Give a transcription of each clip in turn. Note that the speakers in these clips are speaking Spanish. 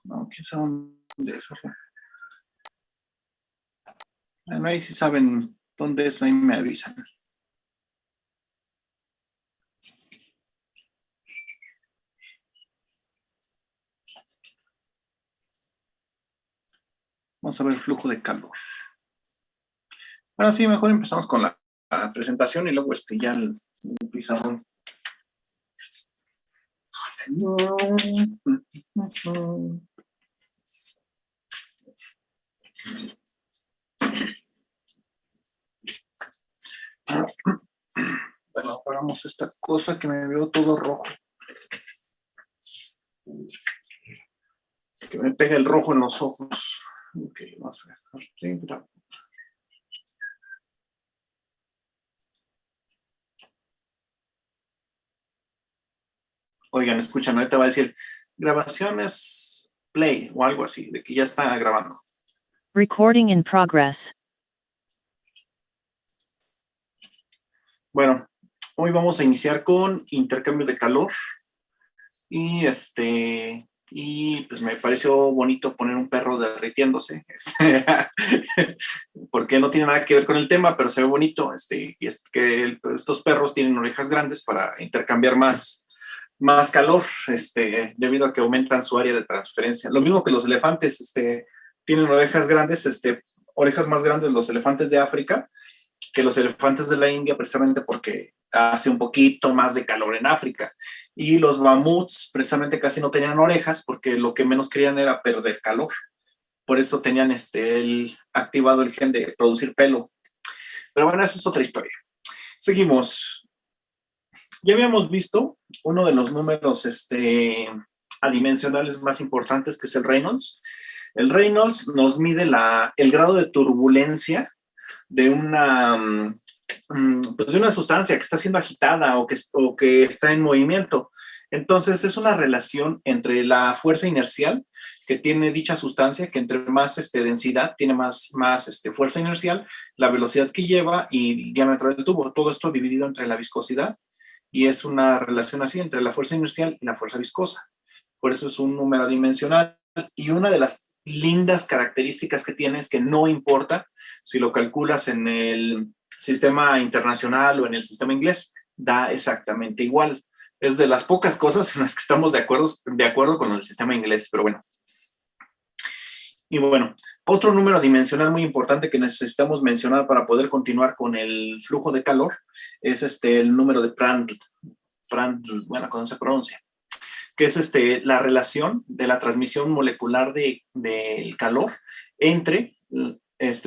No, quién sabe dónde es. Bueno, ahí si saben dónde es, ahí me avisan. Vamos a ver el flujo de calor. Bueno, sí, mejor empezamos con la presentación y luego ya el pizarrón. Bueno, hagamos esta cosa que me veo todo rojo. Que me pega el rojo en los ojos. Ok, vamos a dejar. Oigan, escuchan, ahorita va a decir grabaciones play o algo así, de que ya está grabando. Recording in progress. Bueno, hoy vamos a iniciar con intercambio de calor. Y pues me pareció bonito poner un perro derritiéndose, porque no tiene nada que ver con el tema, pero se ve bonito, y es que estos perros tienen orejas grandes para intercambiar más calor, debido a que aumentan su área de transferencia. Lo mismo que los elefantes, tienen orejas grandes, orejas más grandes los elefantes de África que los elefantes de la India, precisamente porque hace un poquito más de calor en África. Y los mamuts precisamente casi no tenían orejas porque lo que menos querían era perder calor. Por eso tenían activado el gen de producir pelo. Pero bueno, esa es otra historia. Seguimos. Ya habíamos visto uno de los números adimensionales más importantes, que es el Reynolds. El Reynolds nos mide el grado de turbulencia de pues de una sustancia que está siendo agitada o que está en movimiento. Entonces, es una relación entre la fuerza inercial que tiene dicha sustancia, que entre más densidad tiene más fuerza inercial, la velocidad que lleva y el diámetro del tubo. Todo esto dividido entre la viscosidad, y es una relación así entre la fuerza inercial y la fuerza viscosa. Por eso es un número adimensional. Y una de las lindas características que tiene es que no importa si lo calculas en el sistema internacional o en el sistema inglés, da exactamente igual. Es de las pocas cosas en las que estamos de acuerdo con el sistema inglés, pero bueno. Y bueno, otro número dimensional muy importante que necesitamos mencionar para poder continuar con el flujo de calor es el número de Prandtl, bueno, ¿cómo se pronuncia? Que es la relación de la transmisión molecular del calor entre, no es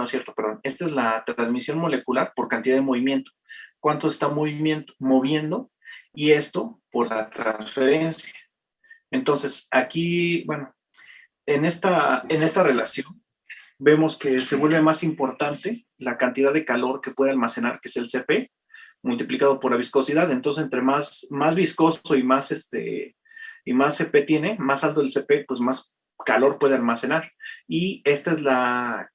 cierto, perdón, esta es la transmisión molecular por cantidad de movimiento, cuánto está moviendo, y esto por la transferencia. Entonces, aquí, bueno, en esta relación vemos que se vuelve más importante la cantidad de calor que puede almacenar, que es el Cp, multiplicado por la viscosidad. Entonces, entre más viscoso y más Cp tiene, más alto el Cp, pues más calor puede almacenar. Y esta es la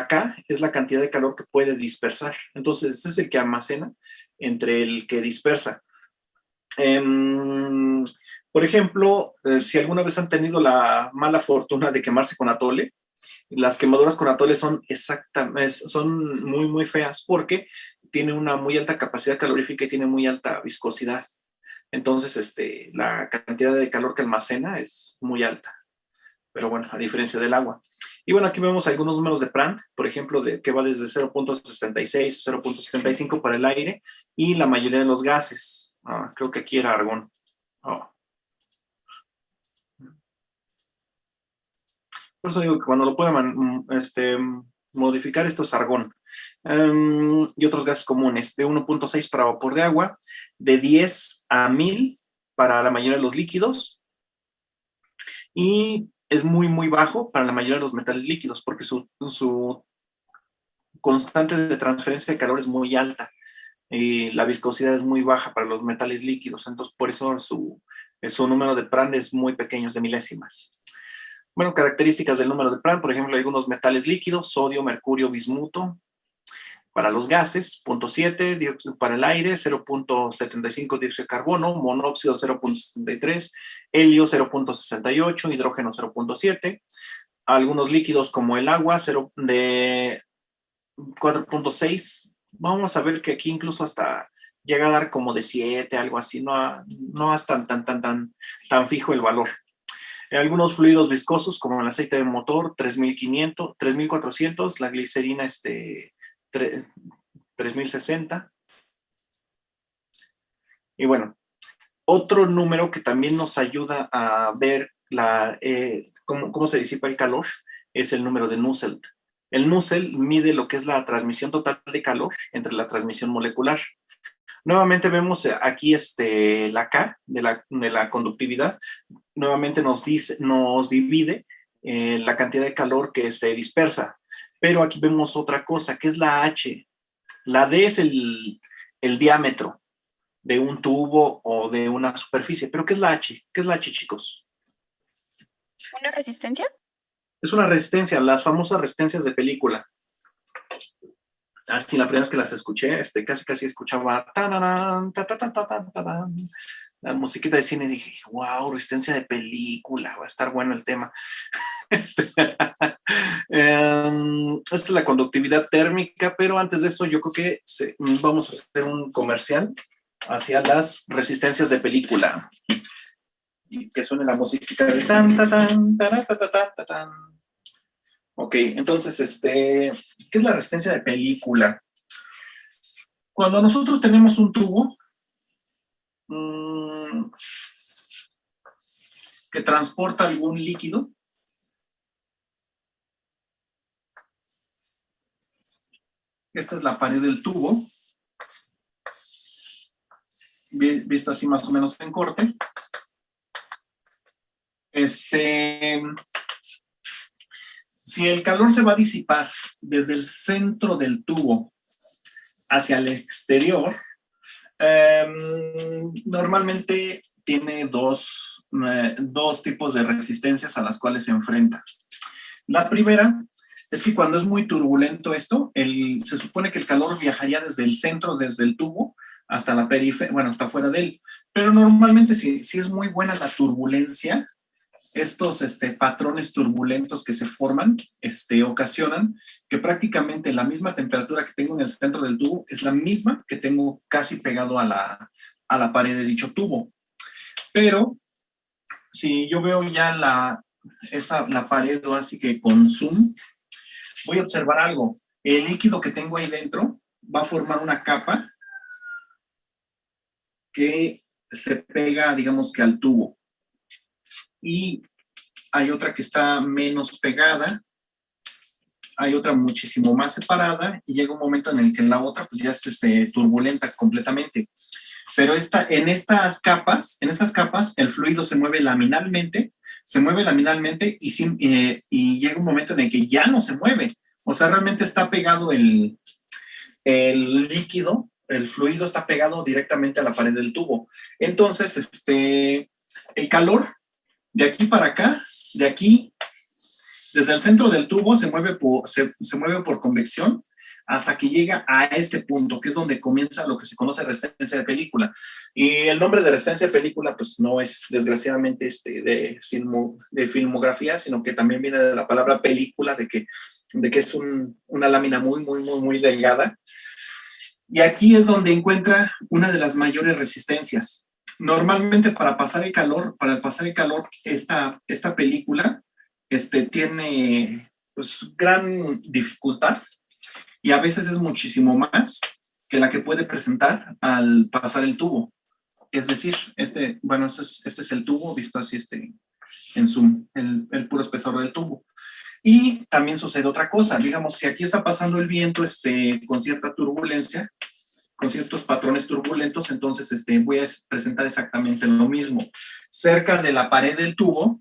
K, es la cantidad de calor que puede dispersar. Entonces, este es el que almacena entre el que dispersa. Por ejemplo, si alguna vez han tenido la mala fortuna de quemarse con atole, las quemaduras con atole son muy, muy feas porque tiene una muy alta capacidad calorífica y tiene muy alta viscosidad. Entonces, la cantidad de calor que almacena es muy alta. Pero bueno, a diferencia del agua. Y bueno, aquí vemos algunos números de Prandtl, por ejemplo, que va desde 0.66 a 0.75 para el aire y la mayoría de los gases. Creo que aquí era argón. Por eso digo que cuando lo puedan modificar, esto es argón. Y otros gases comunes, de 1.6 para vapor de agua, de 10 a 1000 para la mayoría de los líquidos, y es muy, muy bajo para la mayoría de los metales líquidos, porque su constante de transferencia de calor es muy alta, y la viscosidad es muy baja para los metales líquidos. Entonces, por eso su número de Prandtl es muy pequeño, es de milésimas. Bueno, características del número de Prandtl, por ejemplo, algunos metales líquidos, sodio, mercurio, bismuto. Para los gases, 0.7, para el aire, 0.75 dióxido de carbono, monóxido 0.73, helio 0.68, hidrógeno 0.7, algunos líquidos como el agua de 4.6. Vamos a ver que aquí incluso hasta llega a dar como de 7, algo así, no es tan fijo el valor. Algunos fluidos viscosos como el aceite de motor 3500, 3400, la glicerina 3060. Y bueno, otro número que también nos ayuda a ver cómo se disipa el calor es el número de Nusselt. El Nusselt mide lo que es la transmisión total de calor entre la transmisión molecular. Nuevamente vemos aquí la K de la conductividad. Nuevamente nos divide la cantidad de calor que se dispersa. Pero aquí vemos otra cosa, que es la H. La D es el diámetro de un tubo o de una superficie. ¿Pero qué es la H? ¿Qué es la H, chicos? ¿Una resistencia? Es una resistencia, las famosas resistencias de película. Así la primera vez que las escuché, casi escuchaba la musiquita de cine y dije, wow, resistencia de película, va a estar bueno el tema. Esta es la conductividad térmica, pero antes de eso yo creo que vamos a hacer un comercial hacia las resistencias de película. Y que suene la musiquita de tan, tan, tan, tan, tan, tan, tan. Ok, entonces, ¿qué es la resistencia de película? Cuando nosotros tenemos un tubo que transporta algún líquido, esta es la pared del tubo, visto así más o menos en corte. Si el calor se va a disipar desde el centro del tubo hacia el exterior, normalmente tiene dos tipos de resistencias a las cuales se enfrenta. La primera es que cuando es muy turbulento esto, se supone que el calor viajaría desde el centro, desde el tubo, hasta la periferia, bueno, hasta fuera de él. Pero normalmente si es muy buena la turbulencia, estos patrones turbulentos que se forman ocasionan que prácticamente la misma temperatura que tengo en el centro del tubo es la misma que tengo casi pegado a la pared de dicho tubo. Pero si yo veo ya la pared así que con zoom, voy a observar algo. El líquido que tengo ahí dentro va a formar una capa que se pega, digamos que al tubo. Y hay otra que está menos pegada, hay otra muchísimo más separada, y llega un momento en el que la otra pues ya es turbulenta completamente. Pero en estas capas el fluido se mueve laminalmente y llega un momento en el que ya no se mueve. O sea, realmente está pegado el líquido, el fluido está pegado directamente a la pared del tubo. Entonces, el calor de aquí para acá, de aquí, desde el centro del tubo se mueve por convección hasta que llega a este punto, que es donde comienza lo que se conoce resistencia de película. Y el nombre de resistencia de película, pues no es desgraciadamente de filmografía, sino que también viene de la palabra película, de que es una lámina muy, muy, muy, muy delgada. Y aquí es donde encuentra una de las mayores resistencias. Normalmente para pasar el calor, esta película tiene pues gran dificultad, y a veces es muchísimo más que la que puede presentar al pasar el tubo. Es decir, este es el tubo visto así en zoom, el puro espesor del tubo. Y también sucede otra cosa, digamos, si aquí está pasando el viento con cierta turbulencia, con ciertos patrones turbulentos, entonces voy a presentar exactamente lo mismo. Cerca de la pared del tubo,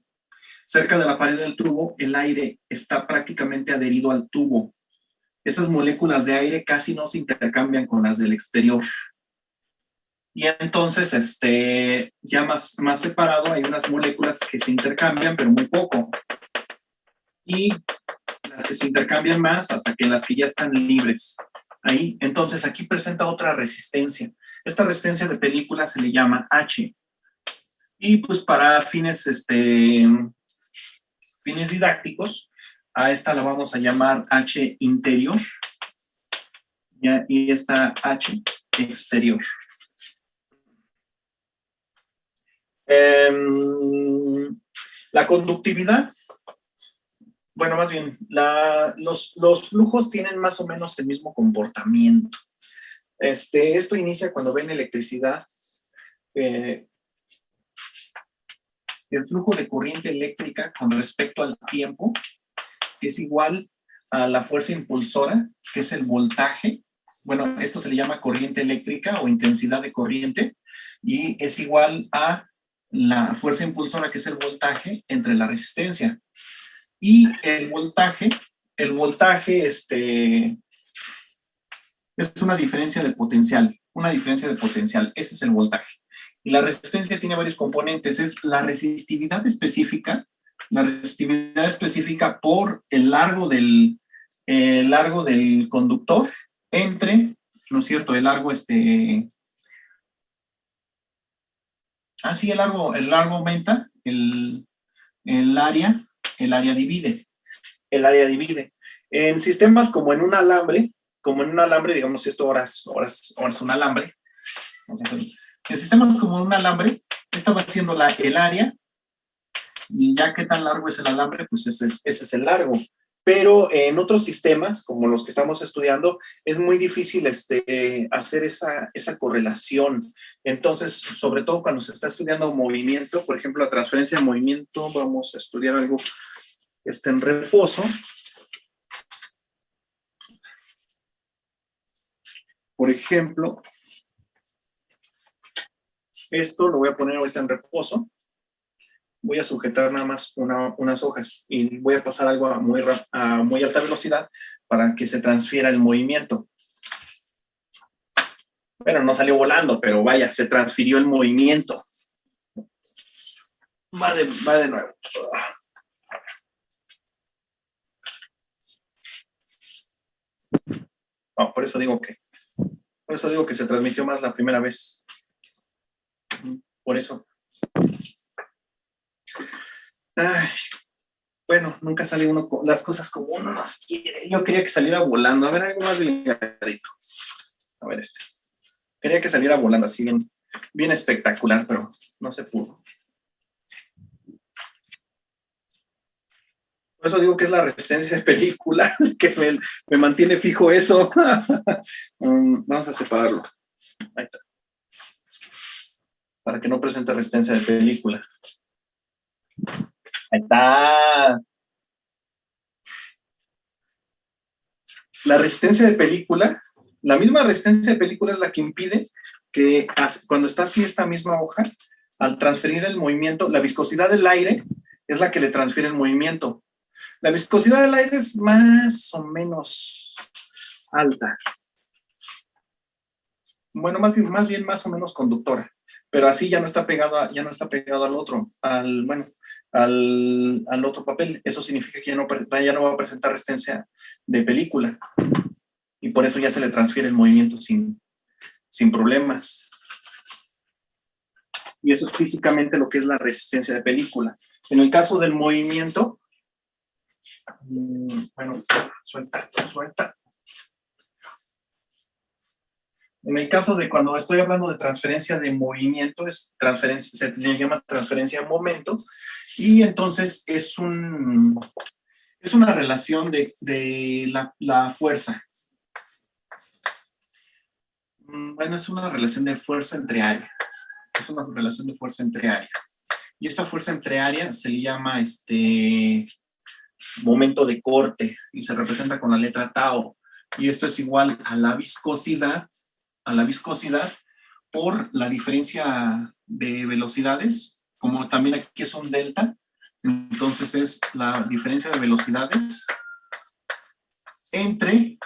el aire está prácticamente adherido al tubo. Estas moléculas de aire casi no se intercambian con las del exterior. Y entonces, ya más separado, hay unas moléculas que se intercambian, pero muy poco. Y las que se intercambian más hasta que las que ya están libres. Ahí, entonces, aquí presenta otra resistencia. Esta resistencia de película se le llama H. Y pues para fines didácticos, a esta la vamos a llamar H interior, ¿ya? Y esta H exterior. La conductividad, bueno, más bien, los flujos tienen más o menos el mismo comportamiento. Esto inicia cuando ven electricidad. El flujo de corriente eléctrica con respecto al tiempo es igual a la fuerza impulsora, que es el voltaje. Bueno, esto se le llama corriente eléctrica o intensidad de corriente, y es igual a la fuerza impulsora, que es el voltaje, entre la resistencia. Y el voltaje es una diferencia de potencial, ese es el voltaje. Y la resistencia tiene varios componentes, es la resistividad específica por el largo del conductor entre, ¿no es cierto?, el largo sí, el largo aumenta, el área divide. En sistemas como en un alambre, digamos esto ahora es un alambre. En sistemas como un alambre, esta va siendo el área, y ya qué tan largo es el alambre, pues ese es el largo. Pero en otros sistemas, como los que estamos estudiando, es muy difícil hacer esa correlación. Entonces, sobre todo cuando se está estudiando movimiento, por ejemplo, la transferencia de movimiento, vamos a estudiar algo en reposo. Por ejemplo, esto lo voy a poner ahorita en reposo. Voy a sujetar nada más unas hojas y voy a pasar algo a muy alta velocidad para que se transfiera el movimiento. Bueno, no salió volando, pero vaya, se transfirió el movimiento. Va de nuevo. No, por eso digo que se transmitió más la primera vez. Por eso. Ay, bueno, nunca sale uno con las cosas como uno las quiere. Yo quería que saliera volando. A ver, algo más delgadito. A ver Quería que saliera volando así bien espectacular, pero no se pudo. Por eso digo que es la resistencia de película que me mantiene fijo eso. Vamos a separarlo. Ahí está. Para que no presente resistencia de película. Ahí está. La resistencia de película, la misma resistencia de película es la que impide que cuando está así esta misma hoja, al transferir el movimiento, la viscosidad del aire es la que le transfiere el movimiento. La viscosidad del aire es más o menos alta. Bueno, más bien más o menos conductora, pero así ya no está pegado al otro, al otro papel. Eso significa que ya no va a presentar resistencia de película. Y por eso ya se le transfiere el movimiento sin problemas. Y eso es físicamente lo que es la resistencia de película. En el caso del movimiento, bueno, suelta. En el caso de cuando estoy hablando de transferencia de movimiento, se le llama transferencia de momento, y entonces es una relación de la fuerza. Bueno, es una relación de fuerza entre áreas. Y esta fuerza entre áreas se le llama momento de corte y se representa con la letra tau. Y esto es igual a la viscosidad por la diferencia de velocidades, como también aquí es un delta, entonces es la diferencia de velocidades entre...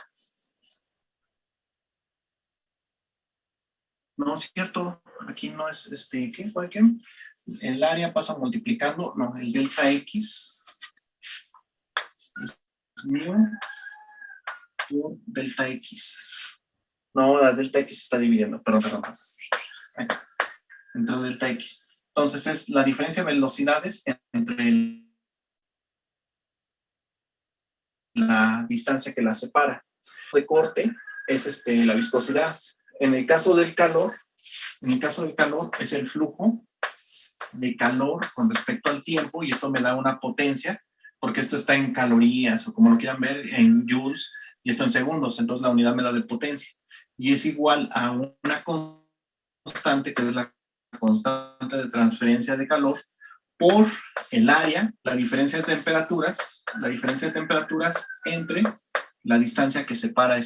No es cierto, aquí no es ¿qué? El área pasa multiplicando, no, el delta X es mío por delta X. No, la delta X está dividiendo, perdón. Entonces delta X. Entonces es la diferencia de velocidades entre la distancia que la separa. De corte es la viscosidad. En el caso del calor es el flujo de calor con respecto al tiempo, y esto me da una potencia, porque esto está en calorías, o como lo quieran ver, en joules, y esto en segundos. Entonces la unidad me da de potencia, y es igual a una constante, que es la constante de transferencia de calor, por el área, la diferencia de temperaturas entre la distancia que separa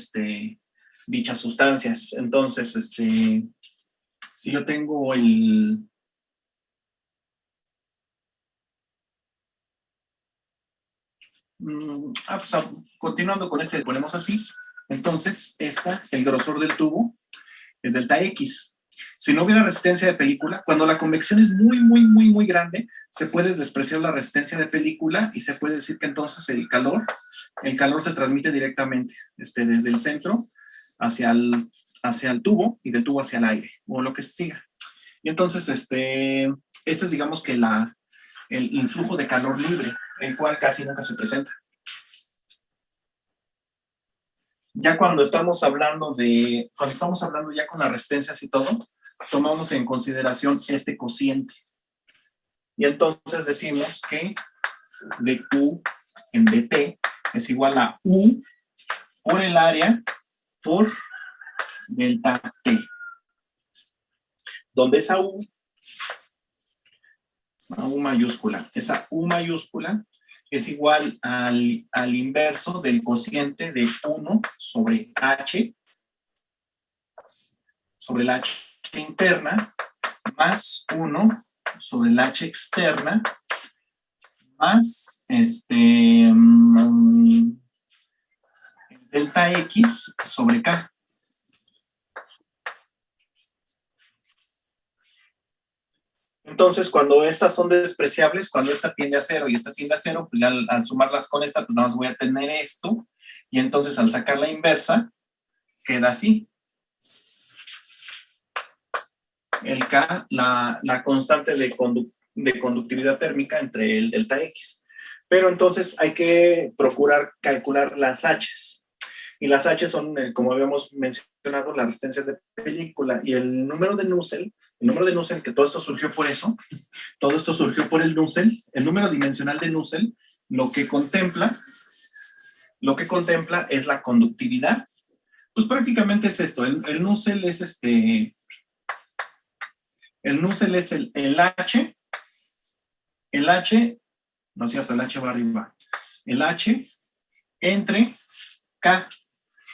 dichas sustancias. Entonces, si yo tengo continuando con ponemos así. Entonces, el grosor del tubo es delta X. Si no hubiera resistencia de película, cuando la convección es muy, muy, muy, muy grande, se puede despreciar la resistencia de película, y se puede decir que entonces el calor se transmite directamente desde el centro hacia el tubo, y del tubo hacia el aire, o lo que siga. Y entonces, este es, digamos, que el flujo de calor libre, el cual casi nunca se presenta. Ya cuando estamos hablando ya con las resistencias y todo, tomamos en consideración este cociente. Y entonces decimos que dQ en dt es igual a U por el área por delta T. Donde esa U mayúscula, es igual al inverso del cociente de 1 sobre H, sobre la H interna, más 1 sobre la H externa, más delta X sobre K. Entonces, cuando estas son despreciables, cuando esta tiende a 0 y esta tiende a 0, pues ya al sumarlas con esta, pues nada más voy a tener esto, y entonces al sacar la inversa, queda así. El K, la constante de conductividad térmica entre el delta X. Pero entonces hay que procurar calcular las H's. Y las H son, como habíamos mencionado, las resistencias de película. Y el número de Nusselt, que todo esto surgió por eso, todo esto surgió por el Nusselt, el número dimensional de Nusselt, lo que contempla es la conductividad. Pues prácticamente es esto, el Nusselt es el Nusselt es el H, no es cierto, el H va arriba, el H entre K,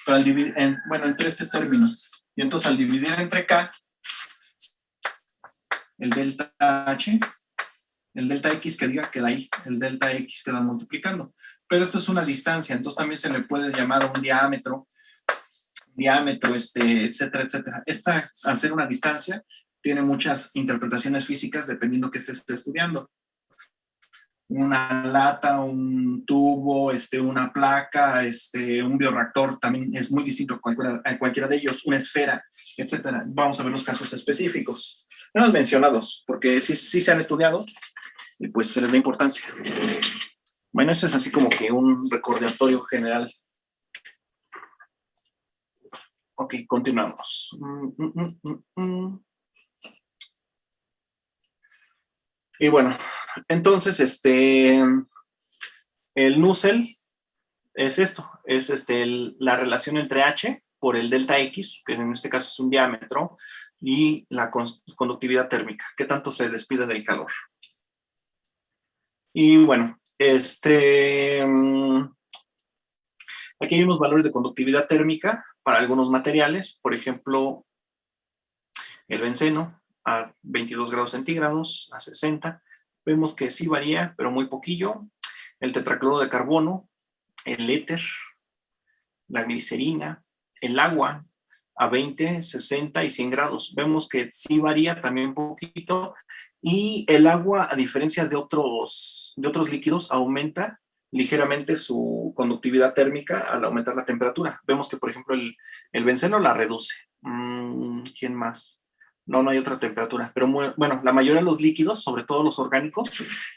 pero al dividir, entre este término, y entonces al dividir entre K, el delta H, el delta X que diga queda ahí, el delta X queda multiplicando, pero esto es una distancia, entonces también se le puede llamar un diámetro, etcétera, etcétera. Esta, al ser una distancia, tiene muchas interpretaciones físicas dependiendo que se esté estudiando. Una lata, un tubo, una placa, un bioreactor también es muy distinto a cualquiera de ellos, una esfera, etcétera. Vamos a ver los casos específicos. No los mencionados, porque sí se han estudiado y pues se les da importancia. Bueno, ese es así como que un recordatorio general. Ok, continuamos. Y bueno, entonces, el Nusselt es esto, es la relación entre H por el delta X, que en este caso es un diámetro, y la conductividad térmica, que tanto se despide del calor. Y bueno, aquí hay unos valores de conductividad térmica para algunos materiales, por ejemplo, el benceno a 22 grados centígrados, a 60. Vemos que sí varía, pero muy poquillo. El tetracloro de carbono, el éter, la glicerina, el agua a 20, 60 y 100 grados. Vemos que sí varía también un poquito. Y el agua, a diferencia de otros líquidos, aumenta ligeramente su conductividad térmica al aumentar la temperatura. Vemos que, por ejemplo, el benceno la reduce. ¿Quién más? No, no hay otra temperatura. Pero bueno, la mayoría de los líquidos, sobre todo los orgánicos,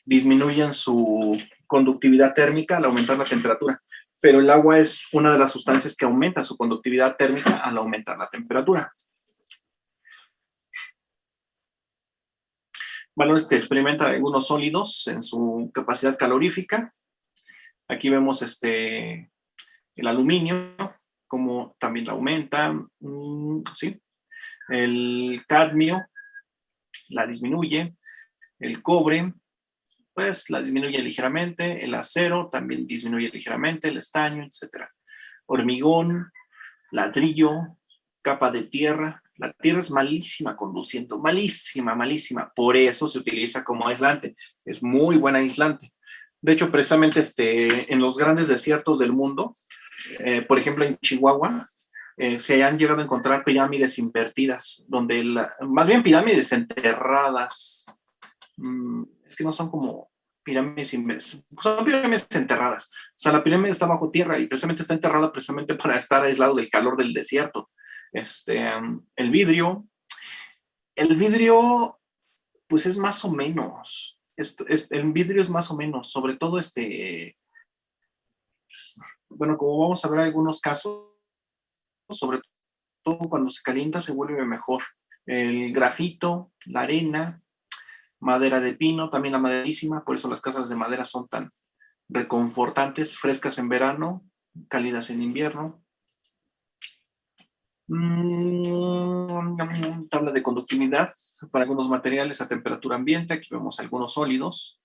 disminuyen su conductividad térmica al aumentar la temperatura. Pero el agua es una de las sustancias que aumenta su conductividad térmica al aumentar la temperatura. Valores que experimentan algunos sólidos en su capacidad calorífica. Aquí vemos el aluminio, como también la aumenta, ¿sí? El cadmio la disminuye, el cobre, pues la disminuye ligeramente, el acero también disminuye ligeramente, el estaño, etc. Hormigón, ladrillo, capa de tierra. La tierra es malísima conduciendo, malísima, malísima. Por eso se utiliza como aislante. Es muy buen aislante. De hecho, precisamente en los grandes desiertos del mundo, por ejemplo, en Chihuahua, se han llegado a encontrar pirámides invertidas, donde más bien pirámides enterradas. Es que no son como pirámides inversas, son pirámides enterradas. O sea, la pirámide está bajo tierra y precisamente está enterrada precisamente para estar aislado del calor del desierto. El vidrio, pues es más o menos. El vidrio es más o menos, sobre todo bueno, como vamos a ver algunos casos, sobre todo cuando se calienta se vuelve mejor. El grafito, la arena, madera de pino, también la maderísima, por eso las casas de madera son tan reconfortantes, frescas en verano, cálidas en invierno. Tabla de conductividad para algunos materiales a temperatura ambiente. Aquí vemos algunos sólidos.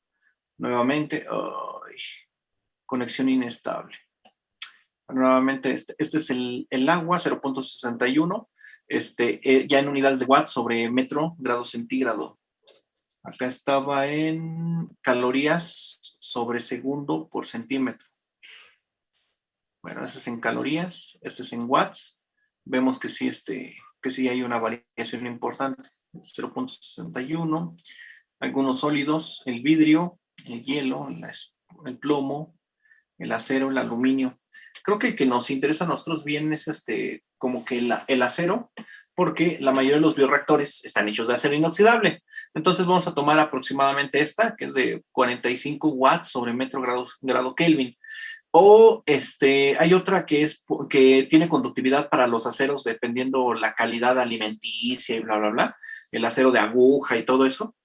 Nuevamente, conexión inestable. Nuevamente, este es el agua, 0.61, ya en unidades de watts sobre metro grado centígrado. Acá estaba en calorías sobre segundo por centímetro. Bueno, este es en calorías, este es en watts. Vemos que sí, que sí hay una variación importante. 0.61. Algunos sólidos, el vidrio, el hielo, el plomo, el acero, el aluminio. Creo que el que nos interesa a nosotros bien es como que el acero, porque la mayoría de los bioreactores están hechos de acero inoxidable. Entonces vamos a tomar aproximadamente esta, que es de 45 watts sobre metro grado Kelvin. O hay otra que tiene conductividad para los aceros dependiendo la calidad alimenticia y bla, bla, bla. El acero de aguja y todo eso.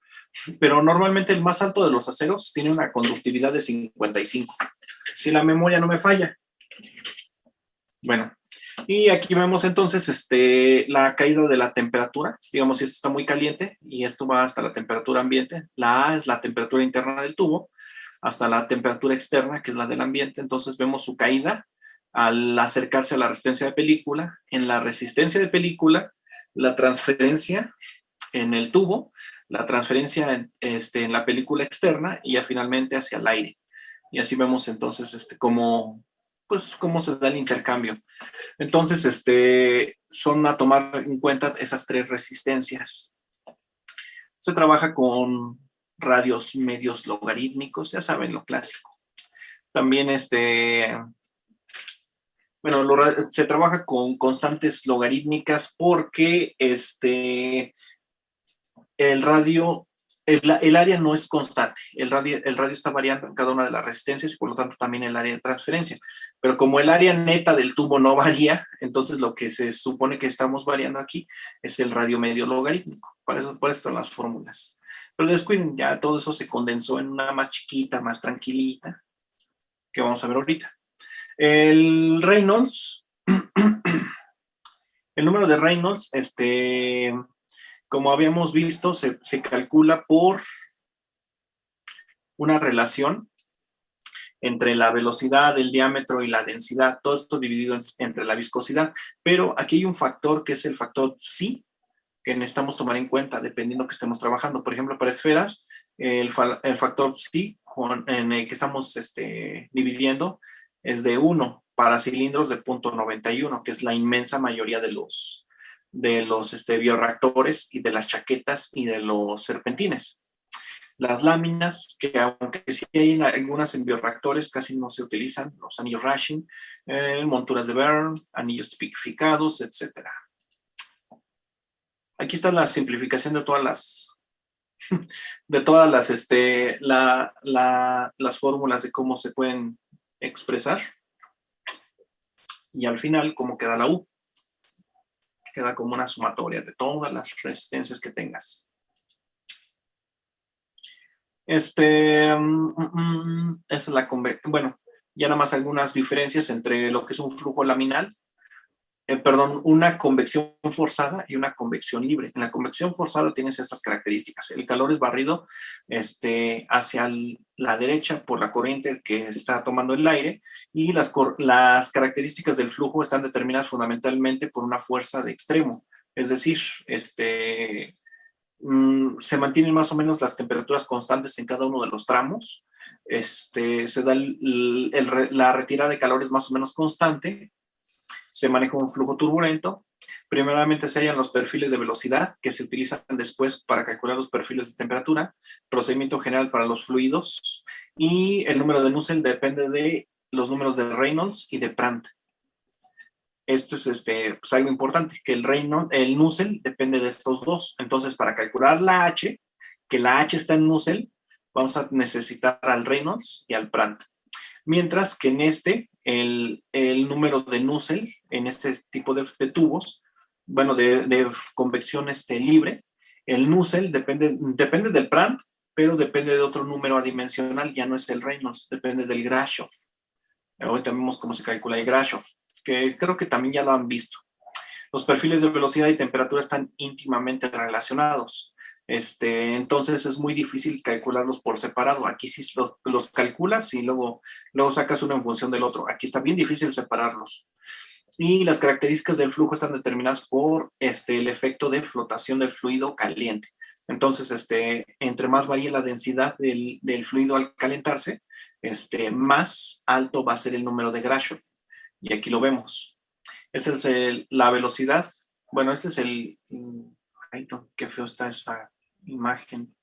Pero normalmente el más alto de los aceros tiene una conductividad de 55. Si la memoria no me falla. Bueno, y aquí vemos entonces la caída de la temperatura. Digamos, si esto está muy caliente y esto va hasta la temperatura ambiente, la A es la temperatura interna del tubo, hasta la temperatura externa, que es la del ambiente. Entonces vemos su caída al acercarse a la resistencia de película. En la resistencia de película, la transferencia en el tubo, la transferencia en la película externa y ya finalmente hacia el aire. Y así vemos entonces cómo se da el intercambio. Entonces, son a tomar en cuenta esas tres resistencias. Se trabaja con radios medios logarítmicos, ya saben, lo clásico. También, se trabaja con constantes logarítmicas porque el área no es constante, el radio está variando en cada una de las resistencias y por lo tanto también el área de transferencia. Pero como el área neta del tubo no varía, entonces lo que se supone que estamos variando aquí es el radio medio logarítmico. Por eso son las fórmulas. Pero descuiden, ya todo eso se condensó en una más chiquita, más tranquilita, que vamos a ver ahorita. El Reynolds, el número de Reynolds, como habíamos visto, se calcula por una relación entre la velocidad, el diámetro y la densidad, todo esto dividido entre la viscosidad. Pero aquí hay un factor que es el factor psi, que necesitamos tomar en cuenta dependiendo que estemos trabajando. Por ejemplo, para esferas, el factor psi en el que estamos dividiendo es de 1, para cilindros de 0.91, que es la inmensa mayoría de los bioreactores y de las chaquetas y de los serpentines. Las láminas, que aunque sí hay algunas en bioreactores, casi no se utilizan, los anillos Rashing, monturas de Bern, anillos tipificados, etc. aquí está la simplificación de todas las fórmulas de cómo se pueden expresar. Y al final, ¿cómo queda la U? Queda como una sumatoria de todas las resistencias que tengas. Esa es la convección. Bueno, ya nada más algunas diferencias entre lo que es un flujo laminal, una convección forzada y una convección libre. En la convección forzada tienes estas características. El calor es barrido hacia la derecha por la corriente que está tomando el aire, y las características del flujo están determinadas fundamentalmente por una fuerza de extremo. Es decir, se mantienen más o menos las temperaturas constantes en cada uno de los tramos. Se da la retirada de calor es más o menos constante. Se maneja un flujo turbulento. Primeramente se hallan los perfiles de velocidad que se utilizan después para calcular los perfiles de temperatura, procedimiento general para los fluidos, y el número de Nusselt depende de los números de Reynolds y de Prandtl. Esto es pues algo importante, que el Nusselt depende de estos dos. Entonces, para calcular la H, que la H está en Nusselt, vamos a necesitar al Reynolds y al Prandtl. Mientras que en el número de Nusselt, en este tipo de tubos, bueno, de convección libre, el Nusselt depende del Prandtl, pero depende de otro número adimensional, ya no es el Reynolds, depende del Grashof. Ahorita vemos cómo se calcula el Grashof, que creo que también ya lo han visto. Los perfiles de velocidad y temperatura están íntimamente relacionados. Entonces es muy difícil calcularlos por separado. Aquí sí los calculas y luego sacas uno en función del otro. Aquí está bien difícil separarlos. Y las características del flujo están determinadas por el efecto de flotación del fluido caliente. Entonces, entre más varíe la densidad del fluido al calentarse, más alto va a ser el número de Grashof. Y aquí lo vemos. Esta es la velocidad. Bueno, este es el... Ay, no, qué feo está esa imagen.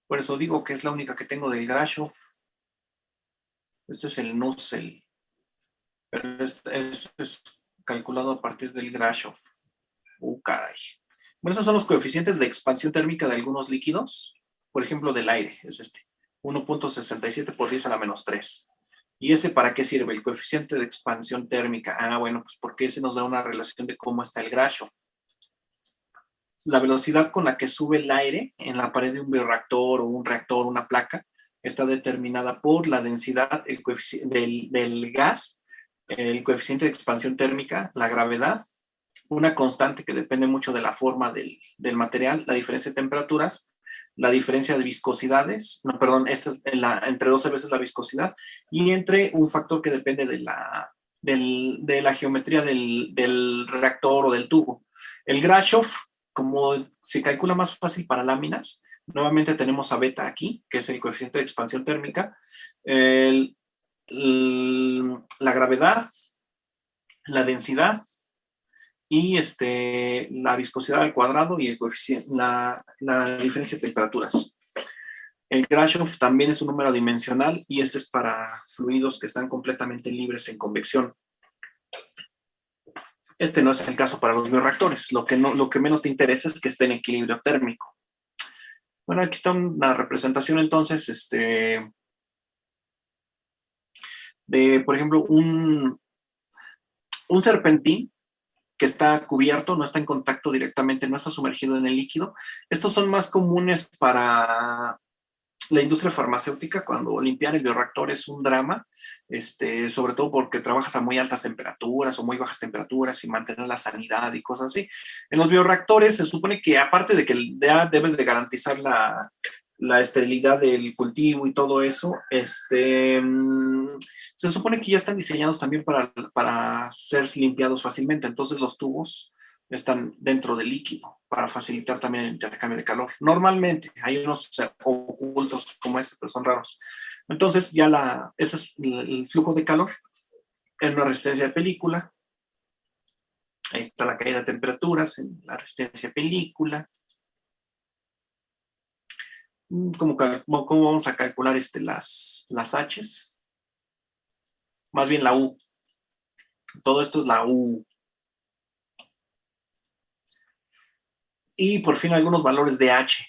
Por eso digo que es la única que tengo del Grashof. Este es el Nusselt. Pero este es calculado a partir del Grashof. Caray. Bueno, esos son los coeficientes de expansión térmica de algunos líquidos. Por ejemplo, del aire, es 1.67 por 10 a la menos 3. ¿Y ese para qué sirve? El coeficiente de expansión térmica. Bueno, pues porque ese nos da una relación de cómo está el Grashof. La velocidad con la que sube el aire en la pared de un bioreactor o un reactor, una placa, está determinada por la densidad del gas, el coeficiente de expansión térmica, la gravedad, una constante que depende mucho de la forma del material, la diferencia de temperaturas, la diferencia de viscosidades, entre 12 veces la viscosidad, y entre un factor que depende de la geometría del reactor o del tubo. El Grashof, como se calcula más fácil para láminas, nuevamente tenemos a beta aquí, que es el coeficiente de expansión térmica, la gravedad, la densidad, y la viscosidad al cuadrado y el coeficiente, la diferencia de temperaturas. El Grashof también es un número dimensional, y este es para fluidos que están completamente libres en convección. Este no es el caso para los bioreactores. Lo que menos te interesa es que esté en equilibrio térmico. Bueno, aquí está una representación entonces de, por ejemplo, un serpentín que está cubierto, no está en contacto directamente, no está sumergido en el líquido. Estos son más comunes para la industria farmacéutica, cuando limpiar el bioreactor es un drama, sobre todo porque trabajas a muy altas temperaturas o muy bajas temperaturas y mantener la sanidad y cosas así. En los bioreactores se supone que, aparte de que ya debes de garantizar la esterilidad del cultivo y todo eso, se supone que ya están diseñados también para ser limpiados fácilmente. Entonces los tubos están dentro del líquido para facilitar también el intercambio de calor. Normalmente hay unos ocultos como este, pero son raros. Entonces ese es el flujo de calor en una resistencia de película. Ahí está la caída de temperaturas en la resistencia de película. ¿Cómo vamos a calcular las H's? Más bien la U. Todo esto es la U. Y por fin algunos valores de H.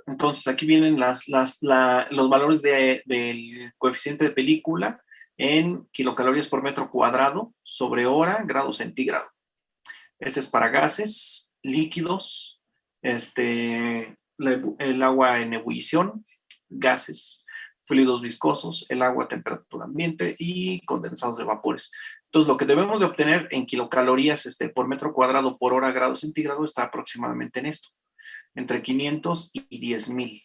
Entonces aquí vienen los valores del coeficiente de película en kilocalorías por metro cuadrado sobre hora, grado centígrado. Este es para gases, líquidos, el agua en ebullición, gases, fluidos viscosos, el agua a temperatura ambiente y condensados de vapores. Entonces, lo que debemos de obtener en kilocalorías por metro cuadrado por hora, grado centígrado, está aproximadamente en esto, entre 500 y 10,000.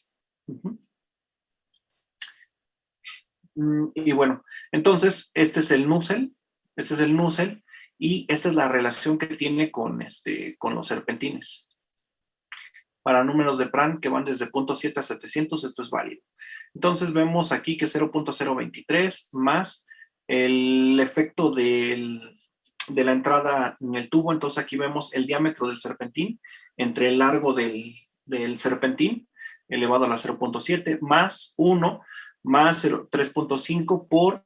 Y bueno, entonces, este es el Nusselt, y esta es la relación que tiene con los serpentines. Para números de Prandtl que van desde 0.7 a 700, esto es válido. Entonces vemos aquí que 0.023 más el efecto de la entrada en el tubo. Entonces aquí vemos el diámetro del serpentín entre el largo del serpentín elevado a la 0.7 más 1 más 3.5 por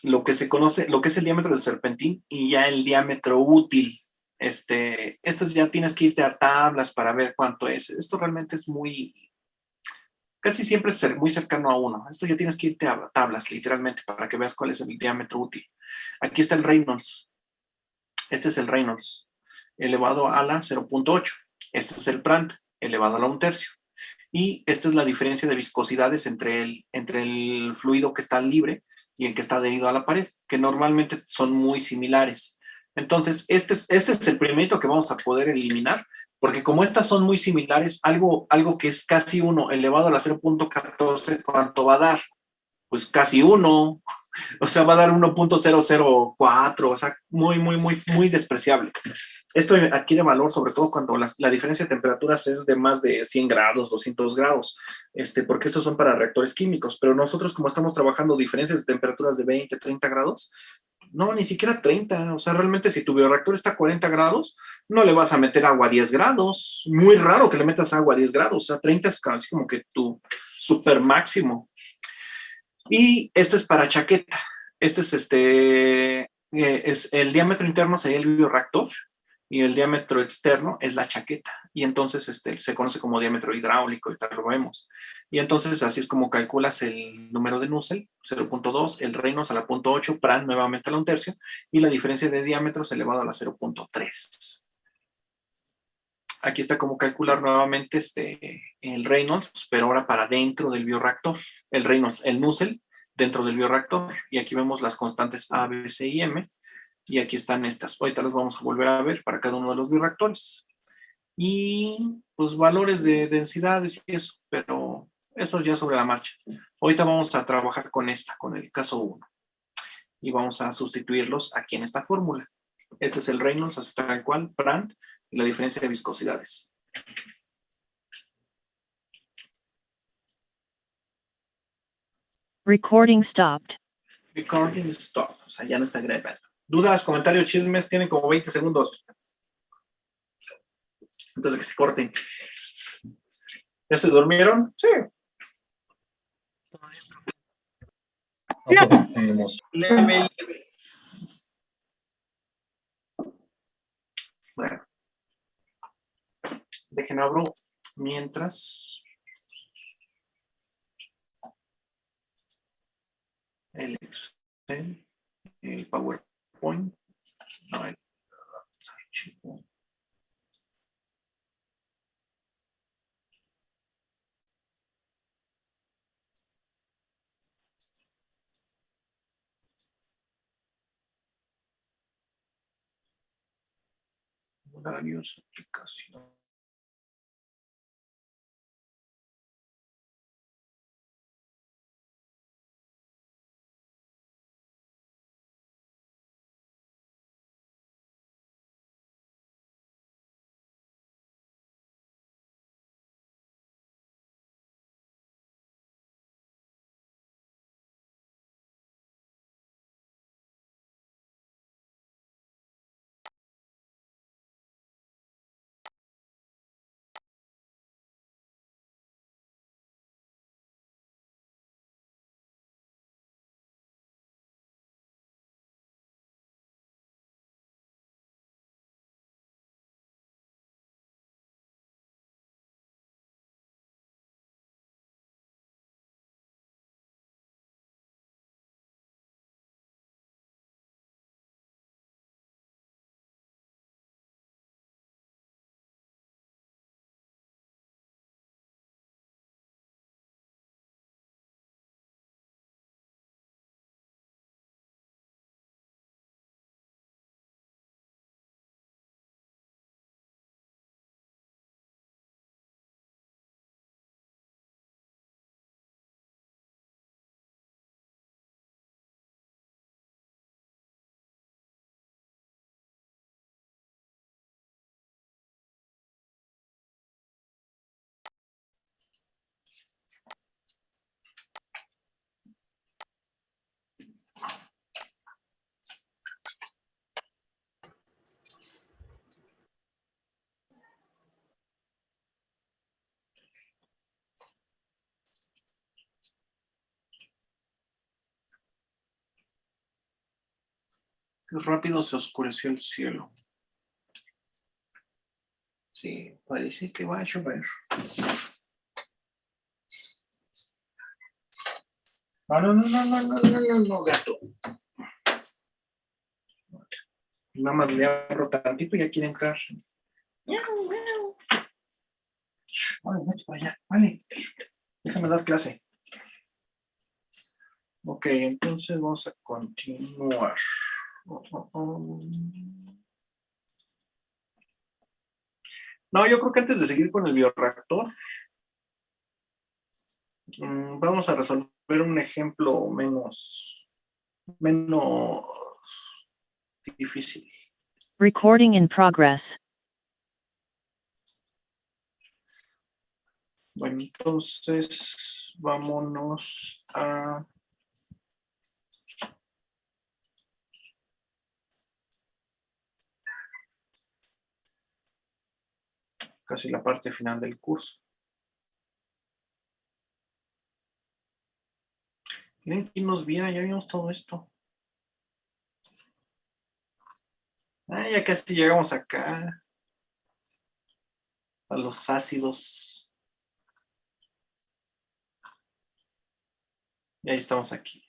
lo que se conoce, lo que es el diámetro del serpentín y ya el diámetro útil. Esto ya tienes que irte a tablas para ver cuánto es. Esto realmente es casi siempre es muy cercano a 1. Esto ya tienes que irte a tablas, literalmente, para que veas cuál es el diámetro útil. Aquí está el Reynolds. Este es el Reynolds, elevado a la 0.8. Este es el Prandtl, elevado a la 1/3. Y esta es la diferencia de viscosidades entre el fluido que está libre y el que está adherido a la pared, que normalmente son muy similares. Entonces, este es el primerito que vamos a poder eliminar, porque como estas son muy similares, algo que es casi 1 elevado a la 0.14, ¿cuánto va a dar? Pues casi 1, o sea, va a dar 1.004, o sea, muy, muy, muy, muy despreciable. Esto adquiere valor sobre todo cuando la diferencia de temperaturas es de más de 100 grados, 200 grados, porque estos son para reactores químicos, pero nosotros como estamos trabajando diferencias de temperaturas de 20, 30 grados, no, ni siquiera 30, o sea, realmente si tu bioreactor está a 40 grados, no le vas a meter agua a 10 grados, muy raro que le metas agua a 10 grados, o sea, 30 es casi como que tu super máximo. Y este es para chaqueta, este es el diámetro interno sería el bioreactor, y el diámetro externo es la chaqueta, y entonces se conoce como diámetro hidráulico, y tal lo vemos. Y entonces así es como calculas el número de Nusselt, 0.2, el Reynolds a la 0.8, Prandtl nuevamente a la 1/3, y la diferencia de diámetros elevado a la 0.3. Aquí está como calcular nuevamente el Reynolds, pero ahora para dentro del bioreactor, el Reynolds, el Nusselt dentro del bioreactor, y aquí vemos las constantes A, B, C y M, y aquí están estas. Ahorita las vamos a volver a ver para cada uno de los bioreactores. Y pues valores de densidades y eso, pero eso ya sobre la marcha. Ahorita vamos a trabajar con el caso 1. Y vamos a sustituirlos aquí en esta fórmula. Este es el Reynolds, hasta tal cual, Prandtl, y la diferencia de viscosidades. Recording stopped. Recording stop. O sea, ya no está grabando. Dudas, comentarios, chismes, tienen como 20 segundos. Antes de que se corten. ¿Ya se durmieron? Sí. No. Leve. Bueno. Déjenme abro mientras el Excel, el PowerPoint, no, el archivo. Horarios, aplicación. Qué rápido se oscureció el cielo. Sí, parece que va a llover. No, gato. Nada más le abro tantito y ya quiere entrar. Vale, vete para allá. Vale. Déjame dar clase. Ok, entonces vamos a continuar. No, yo creo que antes de seguir con el bioreactor, vamos a resolver un ejemplo menos difícil. Recording in progress. Bueno, entonces vámonos a casi la parte final del curso. Miren quién nos viera, ya vimos todo esto. Ah, ya casi llegamos acá. A los ácidos. Y ahí estamos aquí.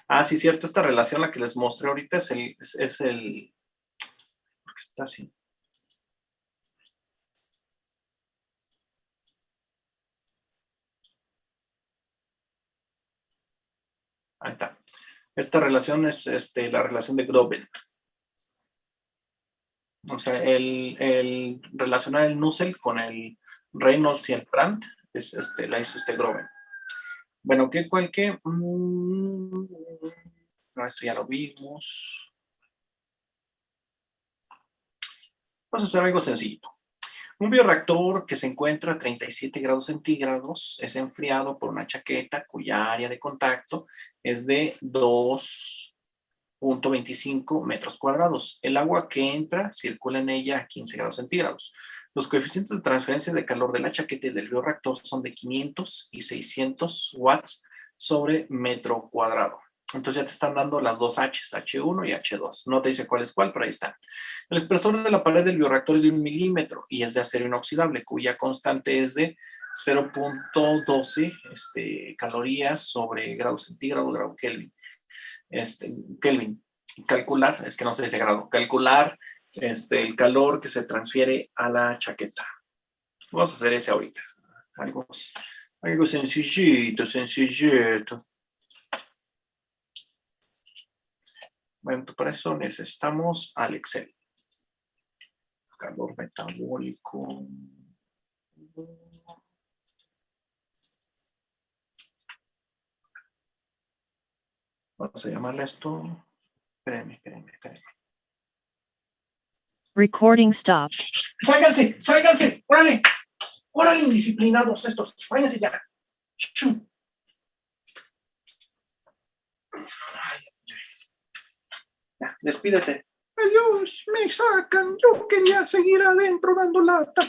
Ah, sí, cierto, esta relación, la que les mostré ahorita, es el ¿por qué está así? Ahí está. Esta relación es la relación de Groben. O sea, el relacionar el Nusselt con el Reynolds y el Brandt la hizo Groben. Bueno, ¿cuál qué? No, esto ya lo vimos. Vamos a hacer algo sencillo. Un bioreactor que se encuentra a 37 grados centígrados es enfriado por una chaqueta cuya área de contacto es de 2.25 metros cuadrados. El agua que entra circula en ella a 15 grados centígrados. Los coeficientes de transferencia de calor de la chaqueta y del bioreactor son de 500 y 600 watts sobre metro cuadrado. Entonces ya te están dando las dos H's, H1 y H2. No te dice cuál es cuál, pero ahí están. El espesor de la pared del bioreactor es de 1 milímetro y es de acero inoxidable, cuya constante es de 0.12 calorías sobre grado centígrado, grado Kelvin. Kelvin. Calcular, es que no se dice grado, calcular el calor que se transfiere a la chaqueta. Vamos a hacer ese ahorita. Algo sencillito. Bueno, para eso necesitamos al Excel. Calor metabólico. Vamos a llamarle esto. Espérenme. Recording stopped. ¡Sálganse! ¡Órale, indisciplinados estos! ¡Váyanse ya! Ya, despídete. Adiós, me sacan. Yo quería seguir adentro dando lata.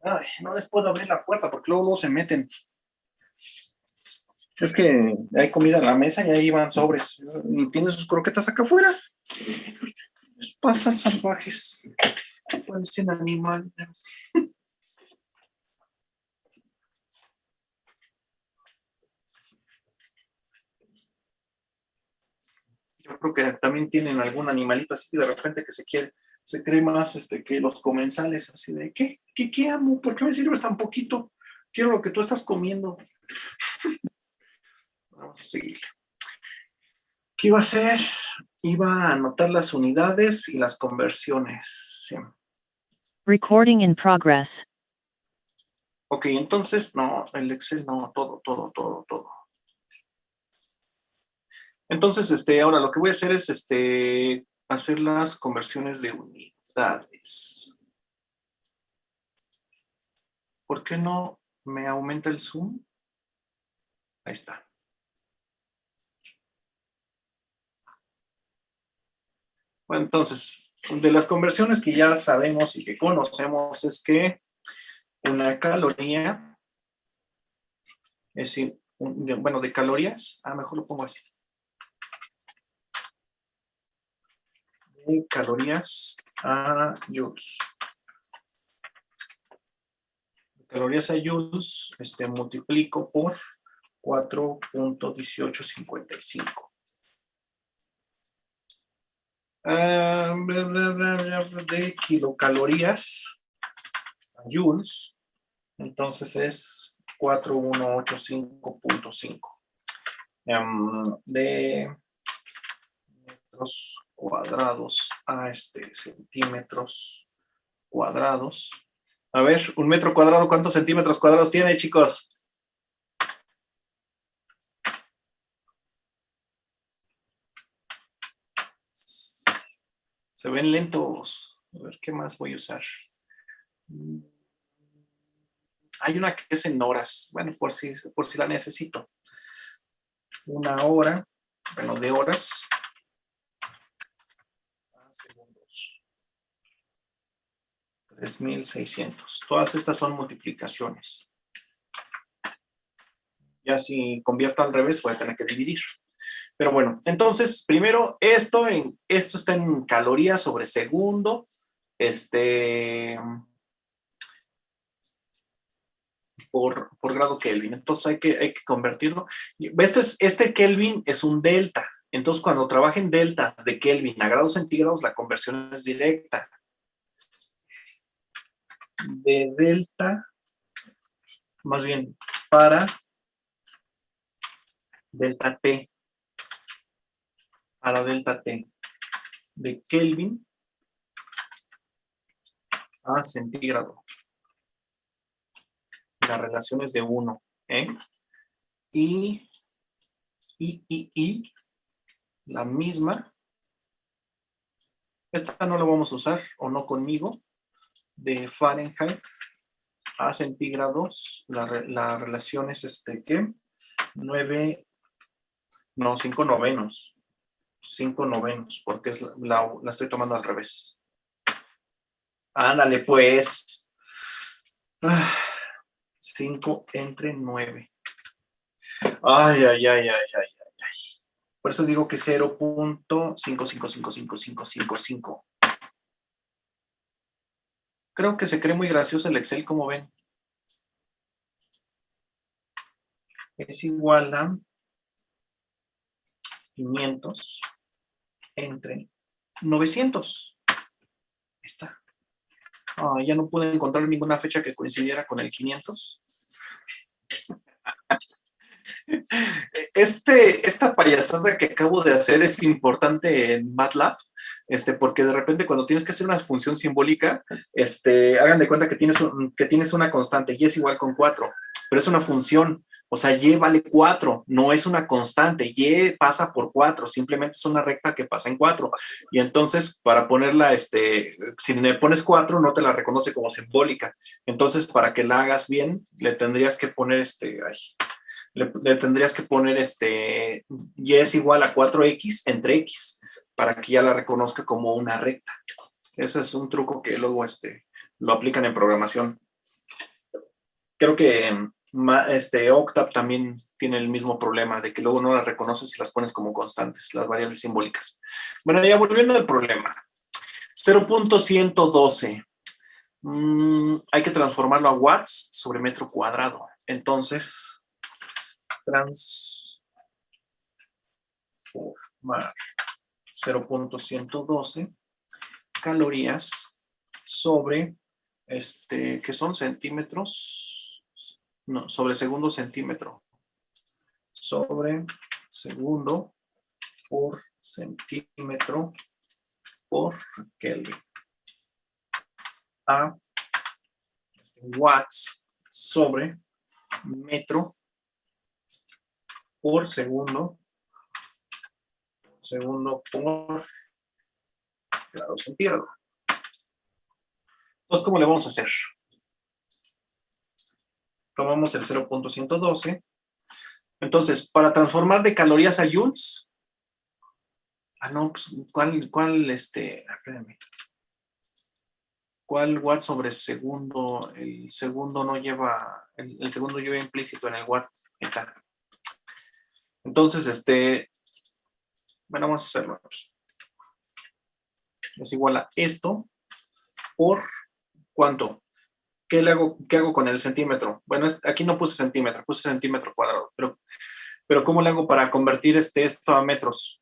Ay, no les puedo abrir la puerta porque luego se meten. Es que hay comida en la mesa y ahí van sobres. Y tienen sus croquetas acá afuera. Pasas salvajes. Parecen animales. Yo creo que también tienen algún animalito así de repente que se cree más que los comensales, así de, ¿qué amo? ¿Por qué me sirves tan poquito? Quiero lo que tú estás comiendo. Vamos a seguir. ¿Qué iba a hacer? Iba a anotar las unidades y las conversiones. Sí. Recording in progress. Ok, entonces, no, el Excel no, todo. Entonces, ahora lo que voy a hacer es hacer las conversiones de unidades. ¿Por qué no me aumenta el zoom? Ahí está. Bueno, entonces, de las conversiones que ya sabemos y que conocemos es que una caloría es bueno, de calorías. Mejor lo pongo así. De calorías a joules. De calorías a joules, multiplico por 4.1855. De kilocalorías a joules, entonces es 4185.5. De metros cuadrados a centímetros cuadrados. A ver, un metro cuadrado, ¿cuántos centímetros cuadrados tiene, chicos? Se ven lentos. A ver, ¿qué más voy a usar? Hay una que es en horas. Bueno, por si la necesito. Una hora, bueno, de horas a segundos. 3600. Todas estas son multiplicaciones. Ya si convierto al revés, voy a tener que dividir. Pero bueno, entonces, primero, esto está en calorías sobre segundo. Por grado Kelvin. Entonces hay que convertirlo. Este Kelvin es un delta. Entonces, cuando trabajen deltas de Kelvin a grados centígrados, la conversión es directa. De delta, más bien, para delta T. Para delta T. De Kelvin a centígrado. La relación es de 1. Y la misma. Esta no la vamos a usar, o no conmigo. De Fahrenheit a centígrados. La relación es ¿qué? 5 novenos. 5 novenos, porque la estoy tomando al revés. Ándale, pues. 5 entre 9. Ay. Por eso digo que 0.5555555. Creo que se cree muy gracioso el Excel, como ven. Es igual a 500 entre 900. Ahí está. Ya no pude encontrar ninguna fecha que coincidiera con el 500. Esta payasada que acabo de hacer es importante en MATLAB, porque de repente cuando tienes que hacer una función simbólica, hagan de cuenta que tienes una constante, y es igual con 4, pero es una función. O sea, y vale 4, no es una constante. Y pasa por 4, simplemente es una recta que pasa en 4. Y entonces, para ponerla, si le pones 4, no te la reconoce como simbólica. Entonces, para que la hagas bien, le tendrías que poner le tendrías que poner y es igual a 4x entre x, para que ya la reconozca como una recta. Ese es un truco que luego lo aplican en programación. Creo que Octave también tiene el mismo problema de que luego no las reconoces y las pones como constantes, las variables simbólicas. Bueno, ya volviendo al problema. 0.112. Hay que transformarlo a watts sobre metro cuadrado. Entonces, transformar 0.112 calorías sobre, que son centímetros. No, sobre segundo centímetro. Sobre segundo por centímetro por Kelvin. A watts sobre metro por segundo por grado centígrado. Entonces, ¿cómo le vamos a hacer? Tomamos el 0.112. Entonces, para transformar de calorías a joules. No, pues, espérenme. ¿Cuál watt sobre segundo? El segundo no lleva, el segundo lleva implícito en el watt. Acá. Entonces, bueno, vamos a hacerlo aquí. Es igual a esto por ¿cuánto? ¿Qué hago con el centímetro? Bueno, aquí no puse centímetro, puse centímetro cuadrado, pero ¿cómo le hago para convertir esto a metros?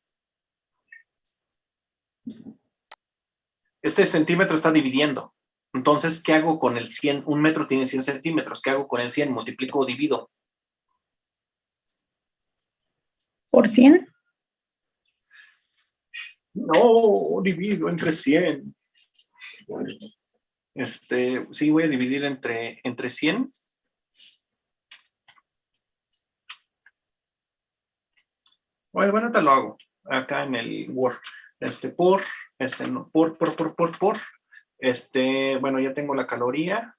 Este centímetro está dividiendo. Entonces, ¿qué hago con el 100? Un metro tiene 100 centímetros. ¿Qué hago con el 100? Multiplico o divido. ¿Por 100? No, divido entre 100. Sí, voy a dividir entre 100. Bueno, te lo hago acá en el Word. No, bueno, ya tengo la caloría.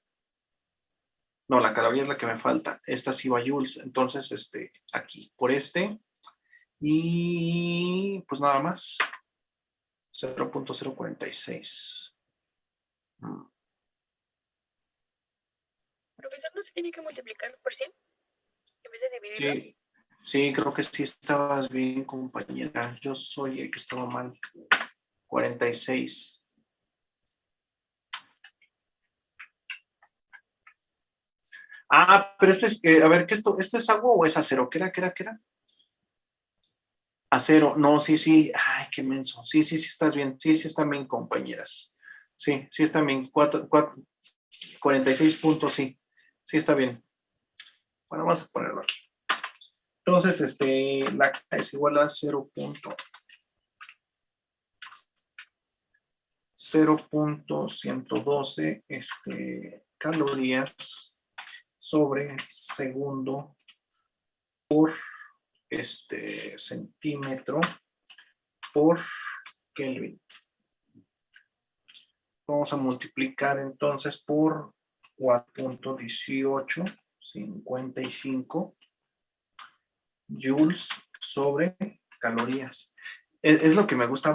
No, la caloría es la que me falta. Esta sí va a joules. Entonces, aquí, por y pues nada más. 0.046. Profesor, ¿no se tiene que multiplicar por 100 en vez de dividirlo? Sí, sí, creo que sí estabas bien, compañera. Yo soy el que estaba mal. 46. Ah, pero a ver, ¿qué esto es agua o es acero? ¿Qué era? Acero, no, sí. Ay, qué menso. Sí, estás bien. Sí, están bien, compañeras. Sí, están bien. 46 puntos, sí. Sí, está bien. Bueno, vamos a ponerlo aquí. Entonces, la K es igual a 0.112 calorías sobre segundo por centímetro por Kelvin. Vamos a multiplicar entonces por 4.1855 joules sobre calorías. Es lo que me gusta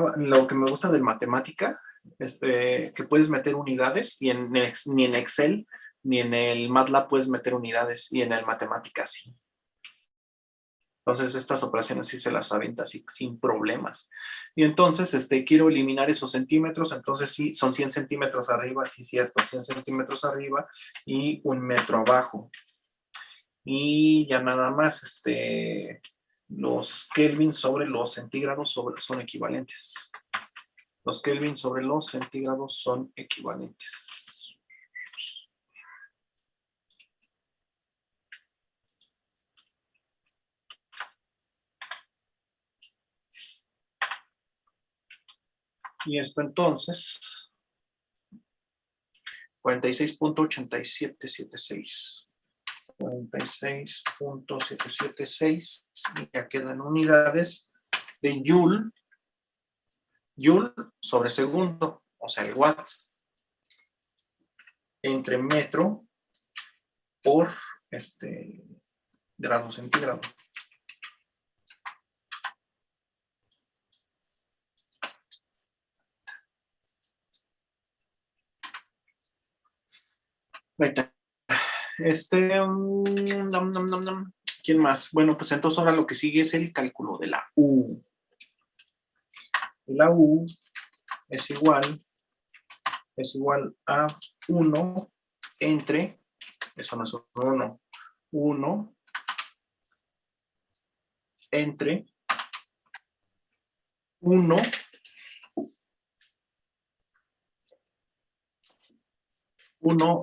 del matemática, que puedes meter unidades y ni en Excel ni en el MATLAB puedes meter unidades y en el matemática sí. Entonces, estas operaciones sí se las avienta sin problemas. Y entonces, quiero eliminar esos centímetros. Entonces, sí, son 100 centímetros arriba, sí, cierto, 100 centímetros arriba y 1 metro abajo. Y ya nada más, los Kelvin sobre los centígrados son equivalentes. Los Kelvin sobre los centígrados son equivalentes. Y esto entonces, 46.8776. 46.776. Y ya quedan unidades de Joule sobre segundo, o sea, el watt, entre metro por grado centígrado. Ahí está. ¿Quién más? Bueno, pues entonces ahora lo que sigue es el cálculo de la U. La U es igual a 1 entre, eso no es 1, 1 entre 1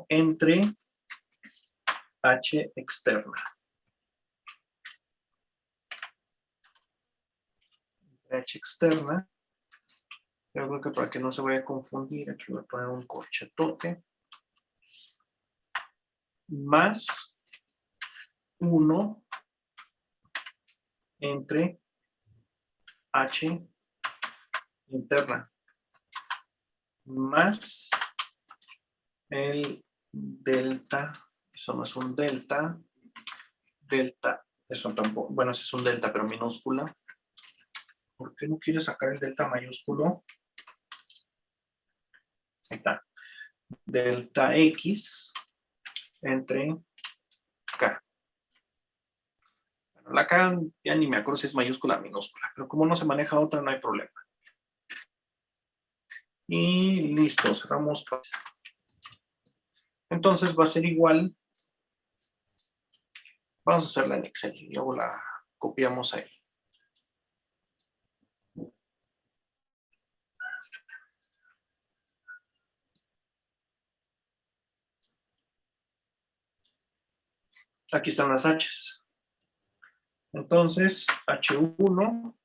entre H externa. H externa. Yo creo que para que no se vaya a confundir, aquí voy a poner un corchetote. Más 1 entre H interna. Más el delta. Eso no es un delta. Delta. Eso tampoco. Bueno, ese es un delta, pero minúscula. ¿Por qué no quiere sacar el delta mayúsculo? Ahí está. Delta X entre K. La K ya ni me acuerdo si es mayúscula o minúscula, pero como no se maneja otra, no hay problema. Y listo, cerramos. Entonces va a ser igual. Vamos a hacerla en Excel y luego la copiamos ahí. Aquí están las H's. Entonces, H1,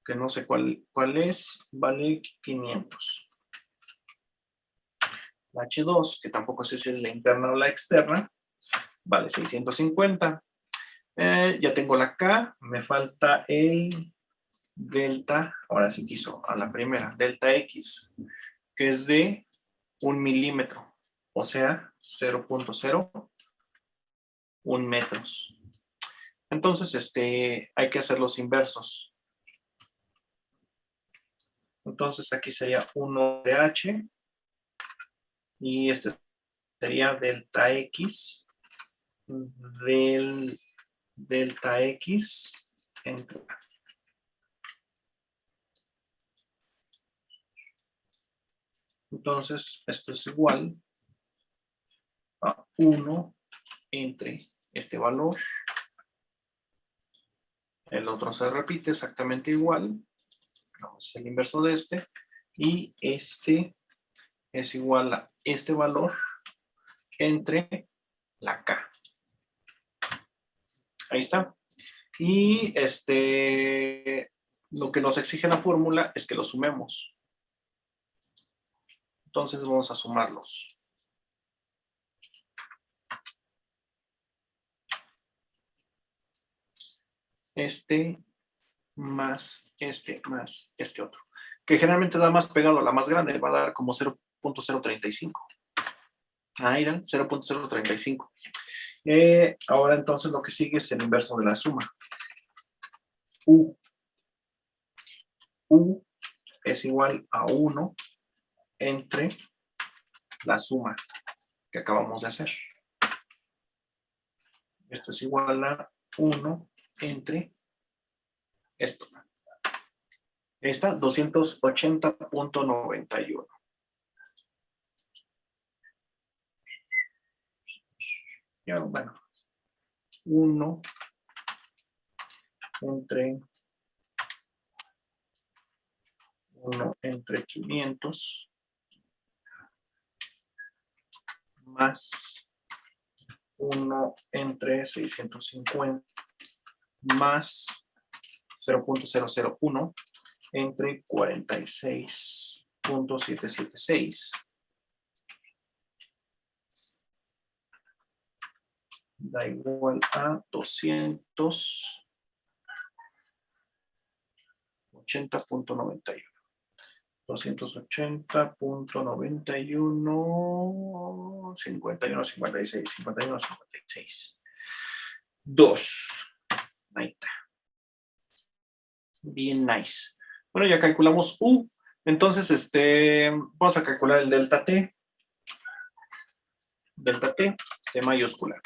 que no sé cuál es, vale 500. La H2, que tampoco sé si es la interna o la externa, vale 650. Ya tengo la K, me falta el delta, ahora sí quiso a la primera, delta X, que es de 1 milímetro, o sea, 0.01 metros. Entonces, hay que hacer los inversos. Entonces, aquí sería 1 de H, y este sería delta X del delta X entre A. Entonces, esto es igual a 1 entre este valor. El otro se repite exactamente igual. Vamos a hacer el inverso de este. Y este es igual a este valor entre la K. Ahí está. Y lo que nos exige la fórmula es que lo sumemos. Entonces vamos a sumarlos. Más este otro. Que generalmente da más pegado a la más grande, va a dar como 0.035. Ahí dan, 0.035. Ahora entonces lo que sigue es el inverso de la suma. U es igual a 1 entre la suma que acabamos de hacer. Esto es igual a 1 entre esto. Esta 280.91. Ya, bueno. 1 entre 500 más 1 entre 650 más 0.001 entre 46.776 da igual a 280.91. 280.91, 51, 56, 51, 56. 2. Ahí está. Bien nice. Bueno, ya calculamos U. Entonces, vamos a calcular el delta T. Delta T, T mayúscula.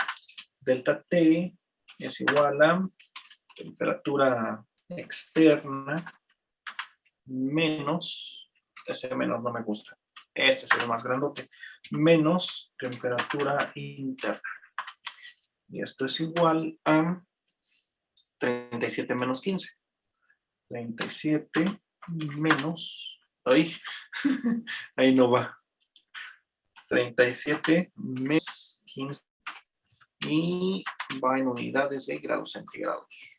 Delta T es igual a temperatura externa menos, ese menos no me gusta, este es el más grandote, menos temperatura interna. Y esto es igual a 37 menos 15. 37 menos, ¡ay! Ahí no va. 37 menos 15 y va en unidades de grados centígrados.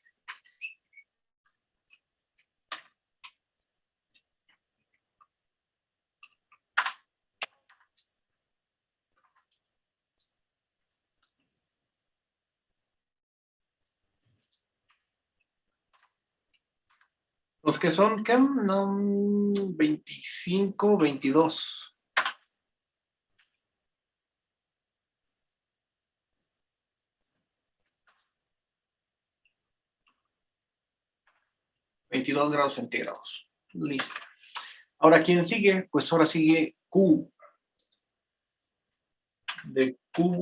Los que son, ¿qué? 25, 22. $22 grados centígrados. Listo. Ahora, ¿quién sigue? Pues ahora sigue Q. De Q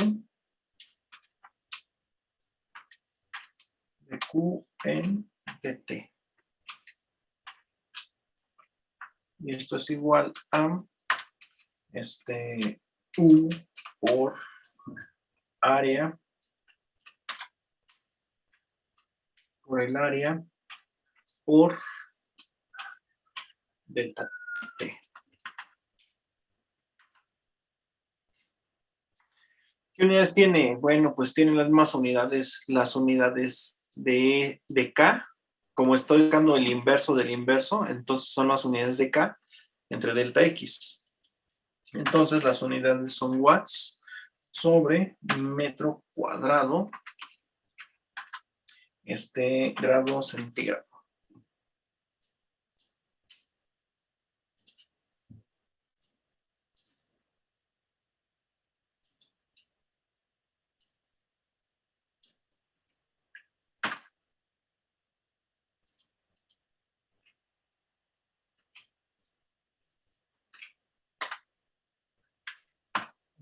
de Q en dt. Y esto es igual a U por área por el área por delta T. ¿Qué unidades tiene? Bueno, pues tiene las mismas unidades, las unidades de K. Como estoy buscando el inverso del inverso, entonces son las unidades de K entre delta X. Entonces las unidades son watts sobre metro cuadrado, grado centígrado.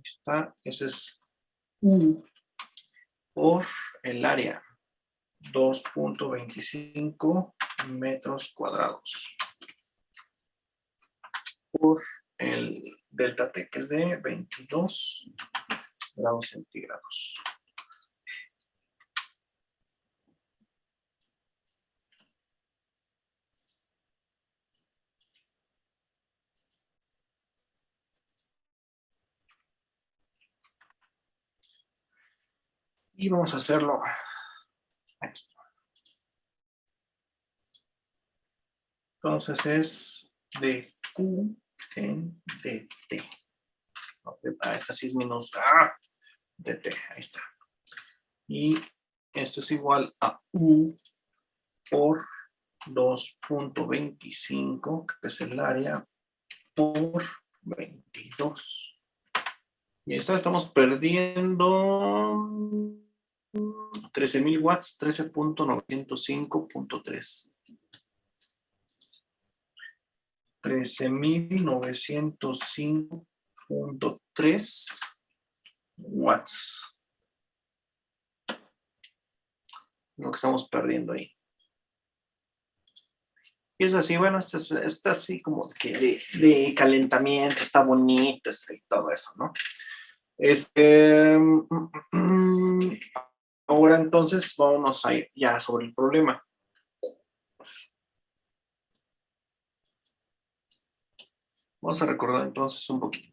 Está, ese es U por el área, 2.25 metros cuadrados, por el delta T, que es de 22 grados centígrados. Y vamos a hacerlo aquí. Entonces es de Q en dt. Esta sí es menos dt, ahí está. Y esto es igual a U por 2.25, que es el área, por 22. Y esto estamos perdiendo 13.000 watts, 13.905.3. 13.905.3 watts. Lo que estamos perdiendo ahí. Y es así, bueno, está así como que de calentamiento, está bonito y todo eso, ¿no? Ahora entonces vámonos a ir ya sobre el problema. Vamos a recordar entonces un poquito.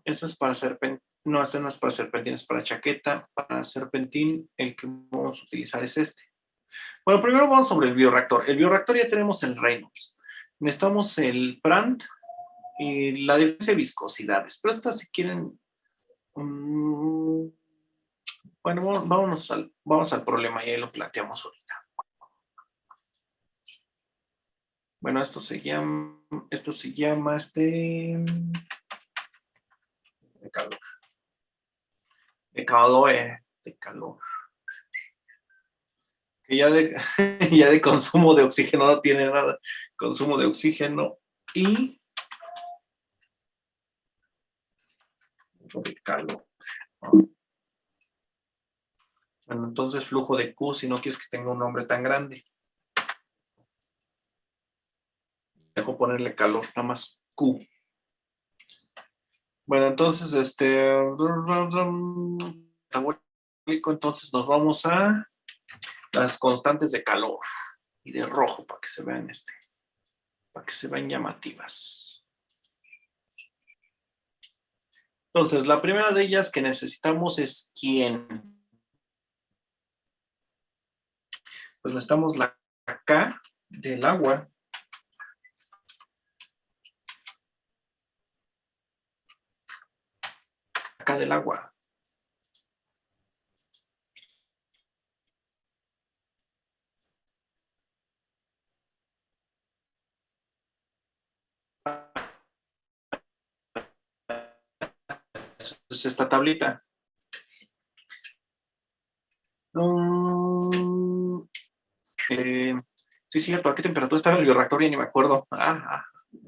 Esto es para serpentín. No, este no es para serpentín, es para chaqueta. Para serpentín, el que vamos a utilizar es este. Bueno, primero vamos sobre el bioreactor. El bioreactor ya tenemos el Reynolds. Necesitamos el Prand y la diferencia de viscosidades. Pero estas si quieren... bueno, vamos al problema y ahí lo planteamos ahorita. Bueno, esto se llama de calor. De calor. Que ya ya de consumo de oxígeno no tiene nada. Consumo de oxígeno y de calor. Bueno, entonces flujo de Q, si no quieres que tenga un nombre tan grande. Dejo ponerle calor, nada más Q. Bueno, entonces, entonces nos vamos a las constantes de calor y de rojo para que se vean para que se vean llamativas. Entonces, la primera de ellas que necesitamos es ¿quién? Pues necesitamos la K del agua. K del agua. Es esta tablita. Sí, es cierto. ¿A qué temperatura estaba el bioreactor? Ya ni me acuerdo.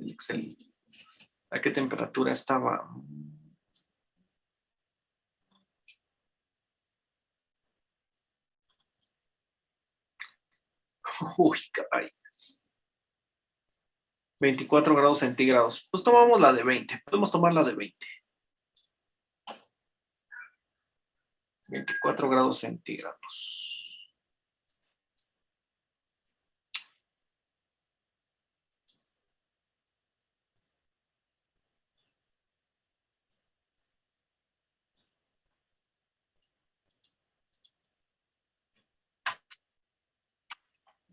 Excelente. ¿A qué temperatura estaba? Uy, caray. 24 grados centígrados. Pues tomamos la de 20. Podemos tomar la de 20. 24 grados centígrados.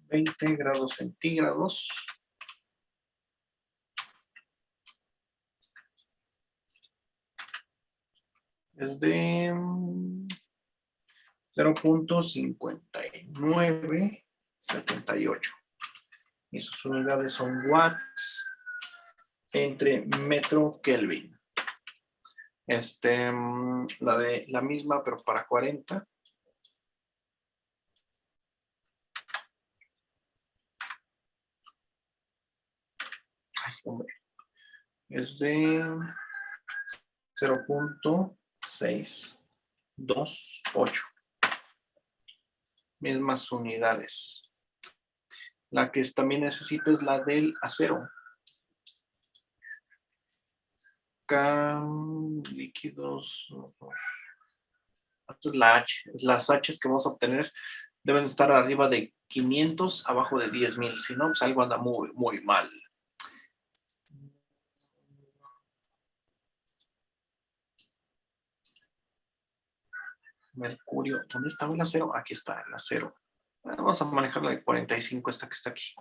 $20 grados centígrados. Es de 0.5978. Y sus unidades son watts entre metro Kelvin. La misma, pero para 40. Ay, hombre. Es de 0.628. Mismas unidades. La que también necesito es la del acero. Líquidos. Esta es la H. Las H's que vamos a obtener deben estar arriba de 500, abajo de 10,000. Si no, pues algo anda muy, muy mal. Mercurio. ¿Dónde estaba el acero? Aquí está el acero. Vamos a manejar la de 45, esta que está aquí.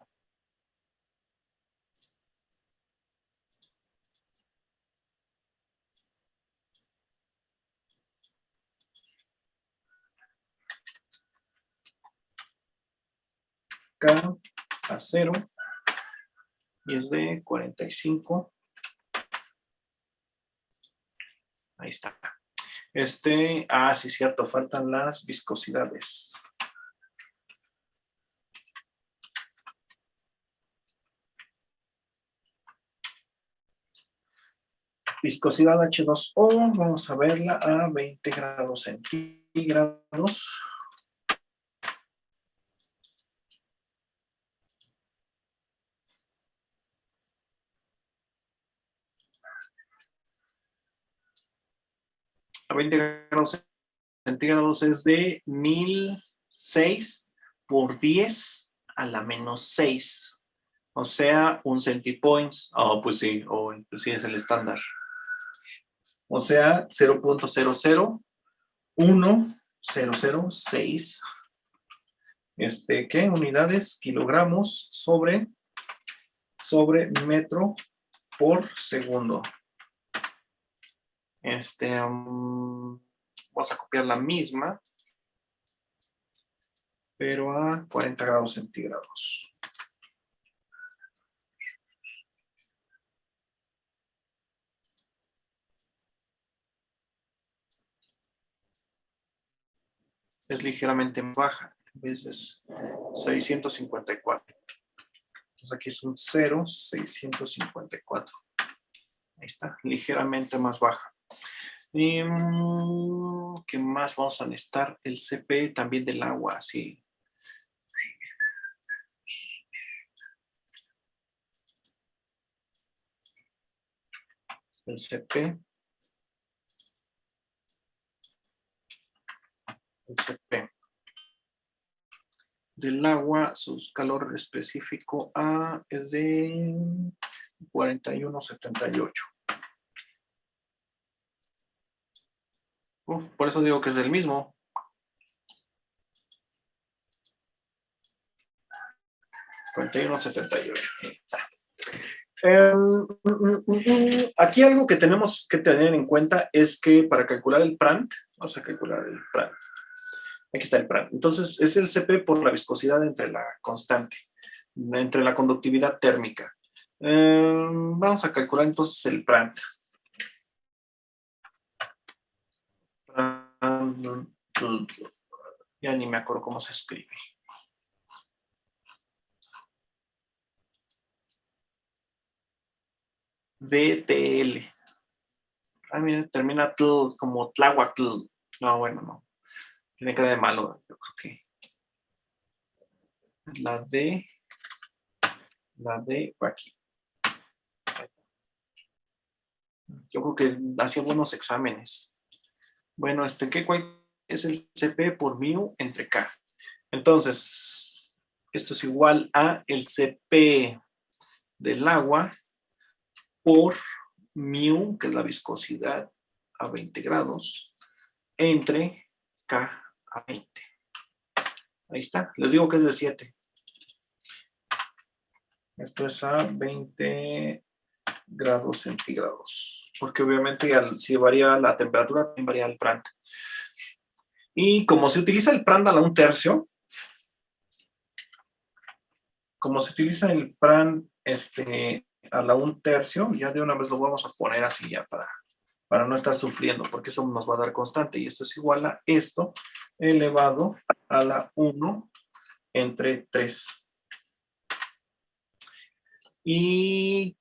Acá, acero. Y es de 45. Ahí está. Sí, cierto, faltan las viscosidades. Viscosidad H2O, vamos a verla a 20 grados centígrados. A 20 grados centígrados es de 1006 por 10 a la menos 6. O sea, un centipoints. Oh, pues sí, pues sí es el estándar. O sea, 0.001006. ¿Qué? Unidades, kilogramos sobre metro por segundo. Vamos a copiar la misma, pero a 40 grados centígrados. Es ligeramente más baja, en vez de 654. Entonces aquí es un 0,654. Ahí está, ligeramente más baja. Y, ¿qué más vamos a necesitar? El CP también del agua, sí. El CP. El CP. Del agua, su calor específico es de 4178. Por eso digo que es del mismo. Aquí algo que tenemos que tener en cuenta es que para calcular el PRANT, vamos a calcular el PRANT. Aquí está el PRANT. Entonces, es el CP por la viscosidad entre la constante, entre la conductividad térmica. Vamos a calcular entonces el PRANT. Ya ni me acuerdo cómo se escribe. DTL. Mira, termina como Tláhuatl. No, bueno, no. Tiene cara de malo, yo creo que. La D va aquí. Yo creo que hacía buenos exámenes. Bueno, ¿cuál es el CP por mu entre K? Entonces, esto es igual a el CP del agua por mu, que es la viscosidad a 20 grados, entre K a 20. Ahí está. Les digo que es de 7. Esto es a 20 grados centígrados. Porque obviamente si varía la temperatura, también varía el Prandtl. Y como se utiliza el Prandtl a 1/3, como se utiliza el Prandtl a la 1/3, ya de una vez lo vamos a poner así ya para no estar sufriendo, porque eso nos va a dar constante. Y esto es igual a esto elevado a la 1 entre 3. Y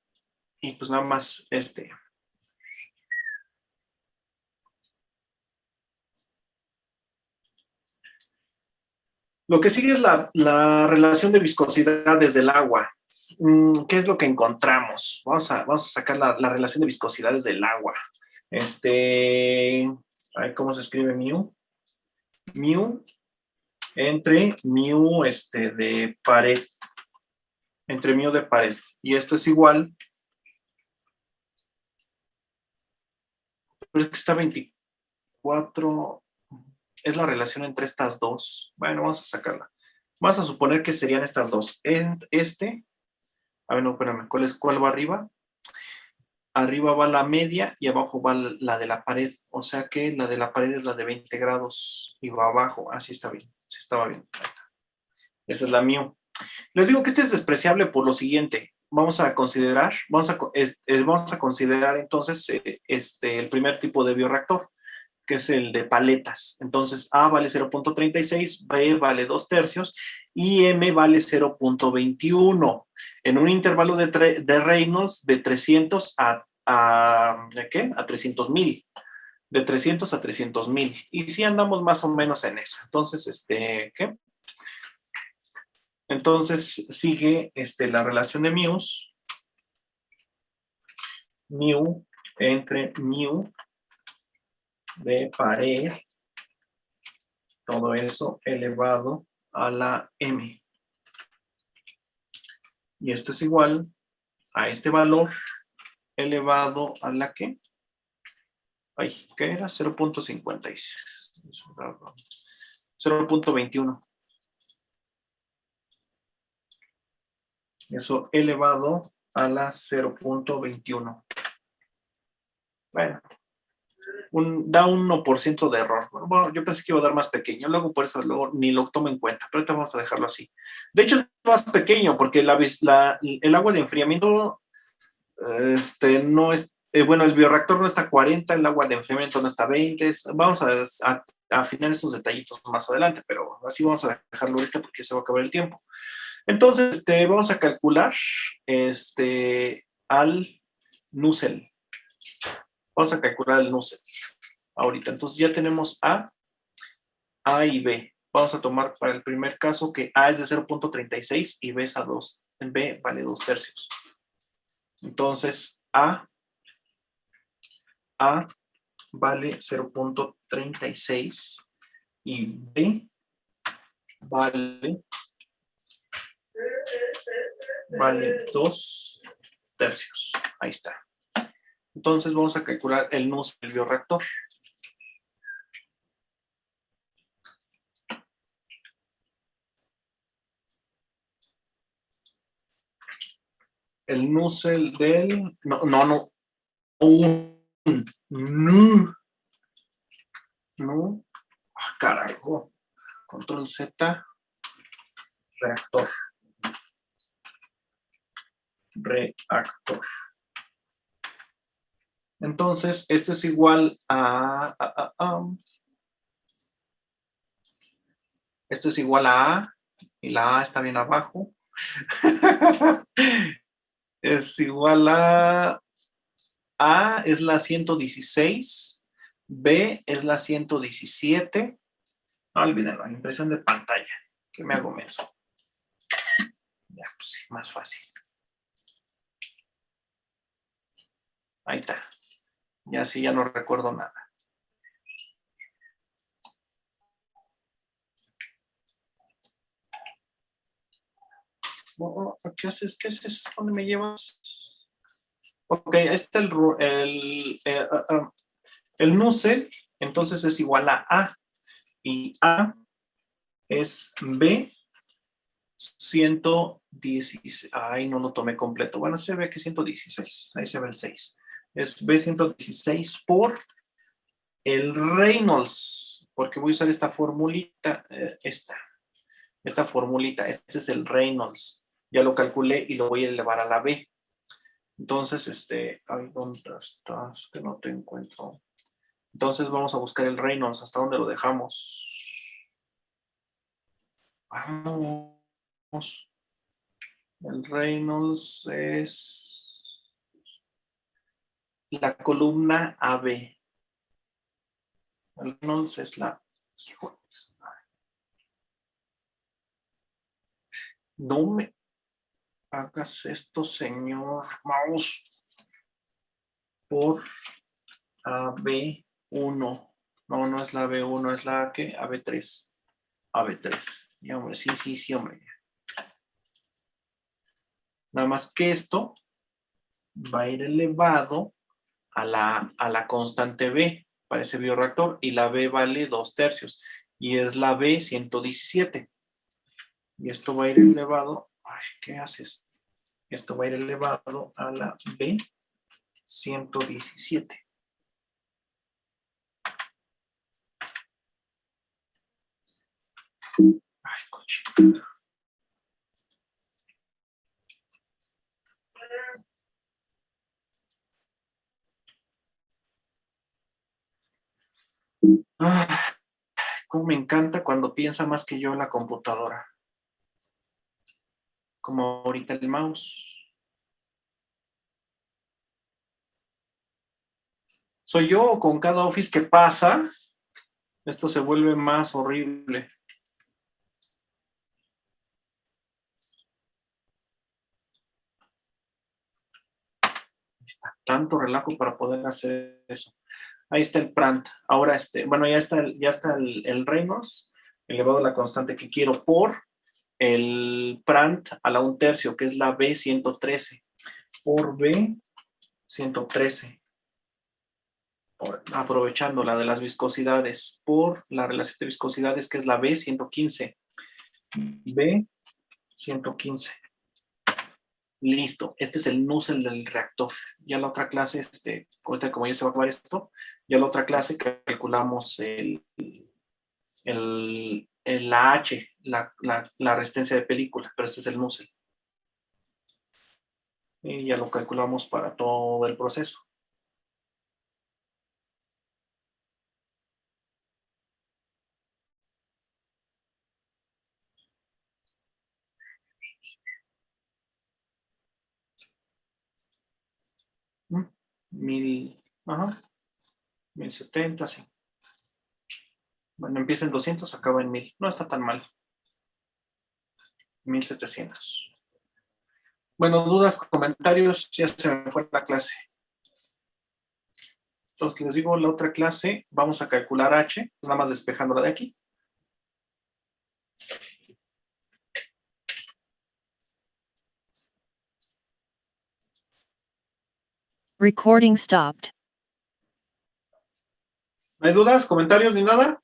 pues nada más Lo que sigue es la relación de viscosidades del agua. ¿Qué es lo que encontramos? Vamos a sacar la relación de viscosidades del agua. A ver cómo se escribe mu. Mu entre mu de pared. Entre mu de pared. Y esto es igual. Pero es que está 24. Es la relación entre estas dos. Bueno, vamos a sacarla. Vamos a suponer que serían estas dos. A ver, no, espérame. ¿Cuál va arriba? Arriba va la media y abajo va la de la pared. O sea que la de la pared es la de 20 grados y va abajo. Así está bien. Sí estaba bien. Esa es la mu. Les digo que este es despreciable por lo siguiente. Vamos a considerar entonces el primer tipo de bioreactor, que es el de paletas. Entonces, A vale 0.36, B vale 2/3 y M vale 0.21. En un intervalo de Reynolds de 300 a 300,000. De 300 a 300,000. Y sí andamos más o menos en eso. Entonces, ¿qué? Entonces, sigue la relación de mius. Mu entre mu de pared, todo eso elevado a la m. Y esto es igual a este valor elevado a la ¿qué? ¿Qué era? 0.56. 0.21. Eso elevado a la 0.21. Bueno. Da un 1% de error. Bueno, yo pensé que iba a dar más pequeño, luego por eso ni lo tomo en cuenta, pero ahorita vamos a dejarlo así. De hecho, es más pequeño porque el agua de enfriamiento no es, bueno, el bioreactor no está a 40, el agua de enfriamiento no está a 20. Vamos a afinar esos detallitos más adelante, pero así vamos a dejarlo ahorita porque se va a acabar el tiempo. Entonces, vamos a calcular al Nusselt. Vamos a calcular el Nusselt ahorita. Entonces ya tenemos A y B. Vamos a tomar para el primer caso que A es de 0.36 y B es a 2. B vale 2/3. Entonces A vale 0.36 y B vale 2/3. Ahí está. Entonces vamos a calcular el Nusselt del bioreactor. El Nusselt del... No. Carajo. Control Z. Reactor. Entonces, esto es igual a esto es igual a A, y la A está bien abajo. Es igual a es la 116, B es la 117. No olviden la impresión de pantalla, que me hago menso. pues sí, más fácil. Ahí está. Ya sí, ya no recuerdo nada. ¿Qué haces? ¿Qué haces? ¿Dónde me llevas? Ok, ahí está el nucel, entonces es igual a A. Y A es B 116. Ay, no lo tomé completo. Bueno, se ve que 116. Ahí se ve el 6. Es B 116 por el Reynolds. Porque voy a usar esta formulita. Esta formulita. Este es el Reynolds. Ya lo calculé y lo voy a elevar a la B. Entonces, ay, ¿dónde estás? Que no te encuentro. Entonces vamos a buscar el Reynolds. ¿Hasta dónde lo dejamos? Vamos. El Reynolds es la columna AB. El Reynolds es la... No me hagas esto, señor mouse. Por AB1. No, no es la AB1, es la ¿qué? AB3. AB3. Ya, hombre, sí, hombre. Nada más que esto va a ir elevado a la constante B para ese bioreactor y la B vale 2/3 y es la B 117. Y esto va a ir elevado, ay, ¿qué haces? Esto va a ir elevado a la B 117. Ay, cochina. Cómo me encanta cuando piensa más que yo en la computadora. Como ahorita el mouse. ¿Soy yo o con cada Office que pasa, esto se vuelve más horrible? Está tanto relajo para poder hacer eso. Ahí está el Prant. Ahora, bueno, ya está el Reynolds elevado a la constante que quiero por el Prant a la 1/3, que es la B113. Por B113. Aprovechando la de las viscosidades por la relación de viscosidades, que es la B115. B115. Listo, este es el nucel del reactor. Ya la otra clase, como ya se va a acabar esto, ya la otra clase calculamos la H, la resistencia de película, pero este es el nucel. Y ya lo calculamos para todo el proceso. Ajá, 1070, sí. Bueno, empieza en 200, acaba en 1000. No está tan mal. 1700. Bueno, dudas, comentarios, ya se me fue la clase. Entonces, les digo, la otra clase, vamos a calcular H, nada más despejándola de aquí. Recording stopped. ¿No hay dudas, comentarios ni nada?